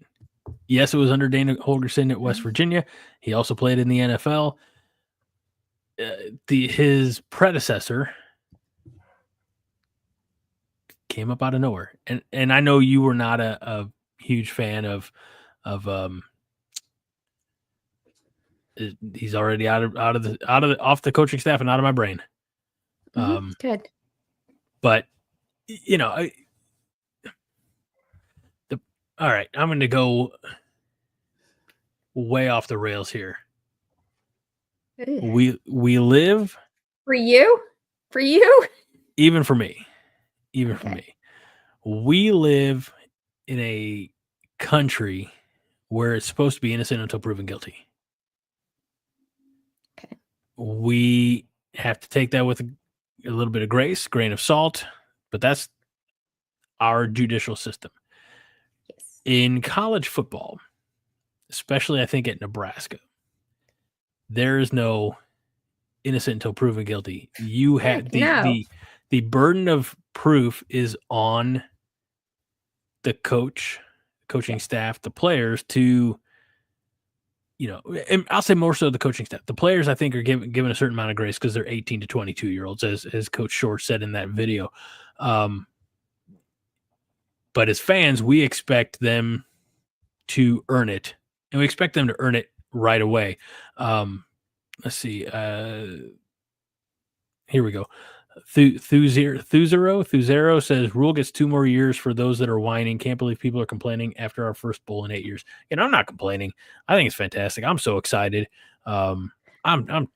Yes, it was under Dana Holgorsen at West Virginia. He also played in the NFL. His predecessor came up out of nowhere, and I know you were not a huge fan of he's already off the coaching staff and out of my brain. Good, but all right, I'm going to go way off the rails here. We live for you, even for me, we live in a country where it's supposed to be innocent until proven guilty. Okay. We have to take that with a little bit of grain of salt, but that's our judicial system. Yes. In college football, especially I think at Nebraska, there is no innocent until proven guilty. You have the burden of proof is on the coaching staff, the players to, and I'll say more so the coaching staff. The players, I think, are given a certain amount of grace because they're 18 to 22 year olds, as Coach Short said in that video. But as fans, we expect them to earn it, and we expect them to earn it right away. Let's see. Here we go. Thuzero says Rule gets 2 more years for those that are whining. Can't believe people are complaining after our first bowl in 8 years. And I'm not complaining. I think it's fantastic. I'm so excited. I'm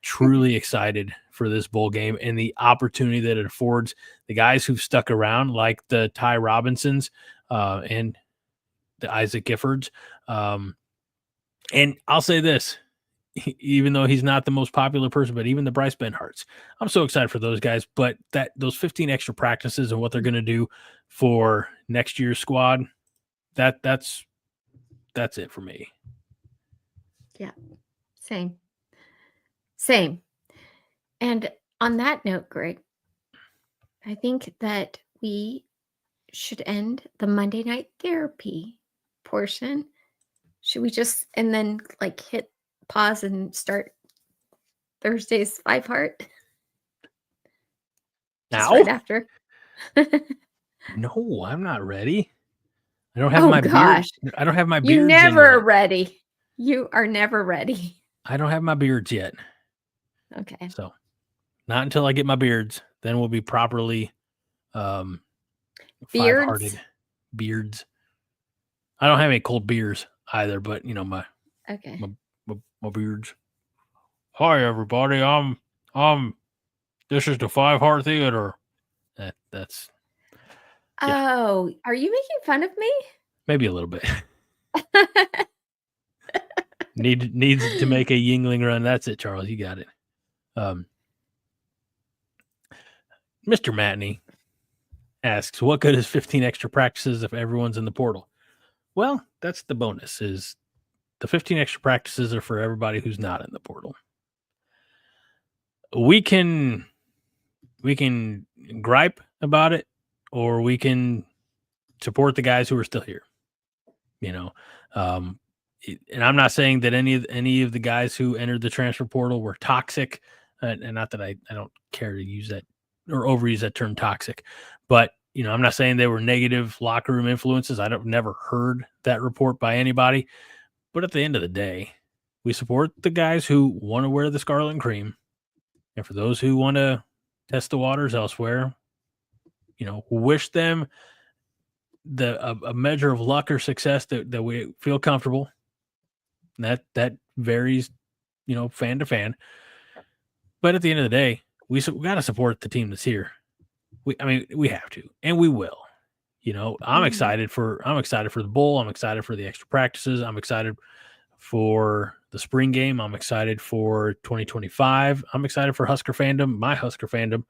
truly excited for this bowl game and the opportunity that it affords the guys who've stuck around, like the Ty Robinsons, and Isaac Giffords. And I'll say this, even though he's not the most popular person, but even the Bryce Benharts, I'm so excited for those guys. But those 15 extra practices and what they're going to do for next year's squad, that's it for me. Yeah, same. And on that note, Greg, I think that we should end the Monday night therapy portion. Should we just, and then like hit pause and start Thursday's 5-heart? Just Now? right after. No, I'm not ready. I don't have Oh my gosh. beard. I don't have my You're beards never in yet. ready. You are never ready. I don't have my beards yet. Okay. So not until I get my beards, then we'll be properly Beards? 5-hearted beards. I don't have any cold beers either, but my Okay. my beards. Hi everybody, this is the 5-heart theater. That's Oh, are you making fun of me? maybe a little bit. Needs to make a Yingling run. That's it, Charles. You got it. Mr. Matney asks, what good is 15 extra practices if everyone's in the portal? Well, that's the bonus, is the 15 extra practices are for everybody who's not in the portal. We can gripe about it, or we can support the guys who are still here. And I'm not saying that any of the guys who entered the transfer portal were toxic, and not that I don't care to use that or overuse that term toxic, but I'm not saying they were negative locker room influences. I've never heard that report by anybody. But at the end of the day, we support the guys who want to wear the scarlet and cream, and for those who want to test the waters elsewhere, wish them a measure of luck or success that we feel comfortable. That varies, fan to fan. But at the end of the day, we got to support the team that's here. We have to, and we will. I'm excited for the bowl. I'm excited for the extra practices. I'm excited for the spring game. I'm excited for 2025. I'm excited for Husker fandom, my Husker fandom,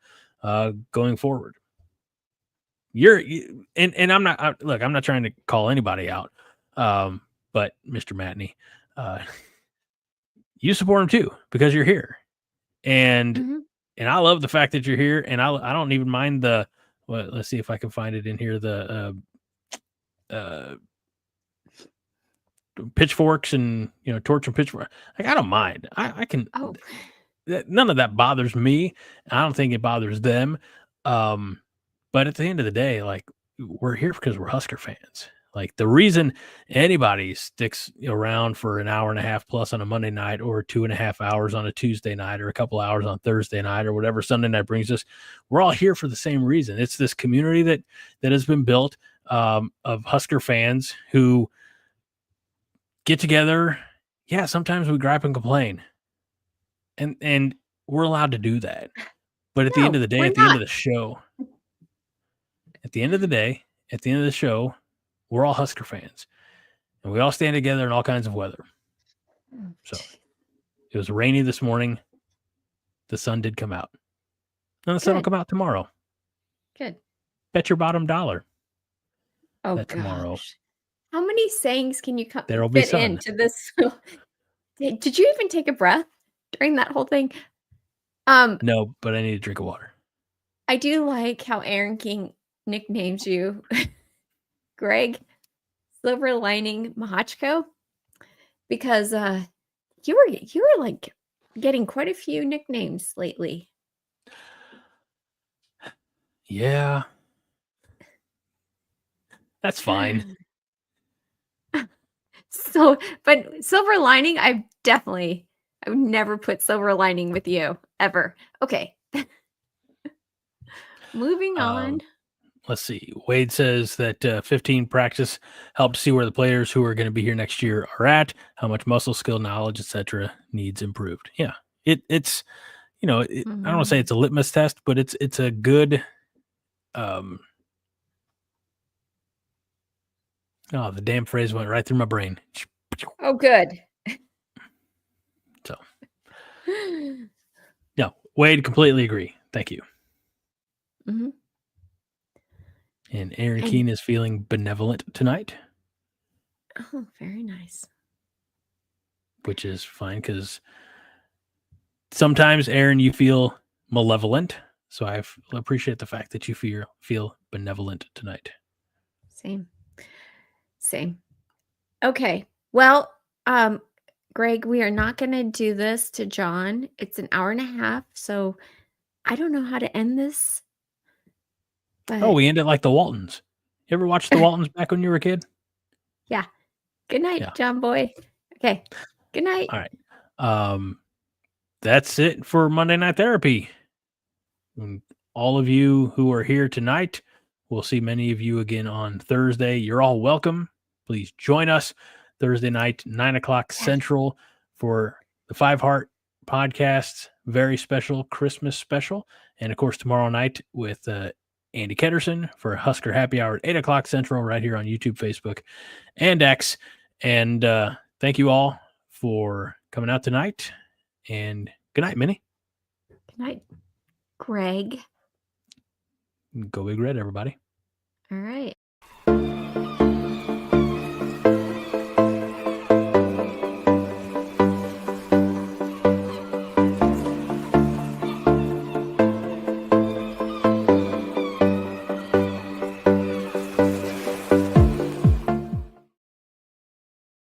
going forward. And I'm not trying to call anybody out, but Mr. Matney, you support him too because you're here, and I love the fact that you're here, and I don't even mind the. Well, let's see if I can find it in here. The pitchforks and torch and pitchfork. Like, I don't mind. I can. Oh. None of that bothers me. I don't think it bothers them. But at the end of the day, like, we're here because we're Husker fans. Like, the reason anybody sticks around for an hour and a half plus on a Monday night, or 2.5 hours on a Tuesday night, or a couple hours on Thursday night, or whatever Sunday night brings us, we're all here for the same reason. It's this community that has been built of Husker fans who get together. Yeah, sometimes we gripe and complain, and we're allowed to do that. But at the end of the day, at the end of the show, we're all Husker fans, and we all stand together in all kinds of weather. So it was rainy this morning. The sun did come out, and the sun will come out tomorrow. Good. Bet your bottom dollar. Oh, that tomorrow. Gosh. How many sayings can you There'll be fit sun. into this? Did you even take a breath during that whole thing? No, but I need a drink of water. I do like how Aaron King nicknames you Greg Silver Lining Mahachko, because you were like getting quite a few nicknames lately. Yeah, that's fine. So, but Silver Lining, I would never put Silver Lining with you ever. Okay. Moving on. Let's see. Wade says that 15 practice helped see where the players who are going to be here next year are at, how much muscle, skill, knowledge, etc. needs improved. Yeah, it's I don't want to say it's a litmus test, but it's a good Oh, the damn phrase went right through my brain. Oh, good. So, no, Wade, completely agree. Thank you. Mhm. And Aaron And- Keene is feeling benevolent tonight, Oh, very nice. which is fine because sometimes, Aaron, you feel malevolent. So I appreciate the fact that you feel benevolent tonight. Same. Okay. Well, Greg, we are not going to do this to John. It's an hour and a half, so I don't know how to end this. But Oh, we end it like the Waltons. You ever watch the Waltons back when you were a kid? yeah. Good night, Yeah. John boy. Okay. Good night. All right. That's it for Monday Night Therapy. And all of you who are here tonight, we'll see many of you again on Thursday. You're all welcome. Please join us Thursday night, 9:00 Central, for the 5 Heart podcast, very special Christmas special. And of course, tomorrow night with Andy Ketterson for Husker Happy Hour at 8:00 Central, right here on YouTube, Facebook, and X. And thank you all for coming out tonight. And good night, Minnie. Good night, Greg. Go Big Red, everybody. All right.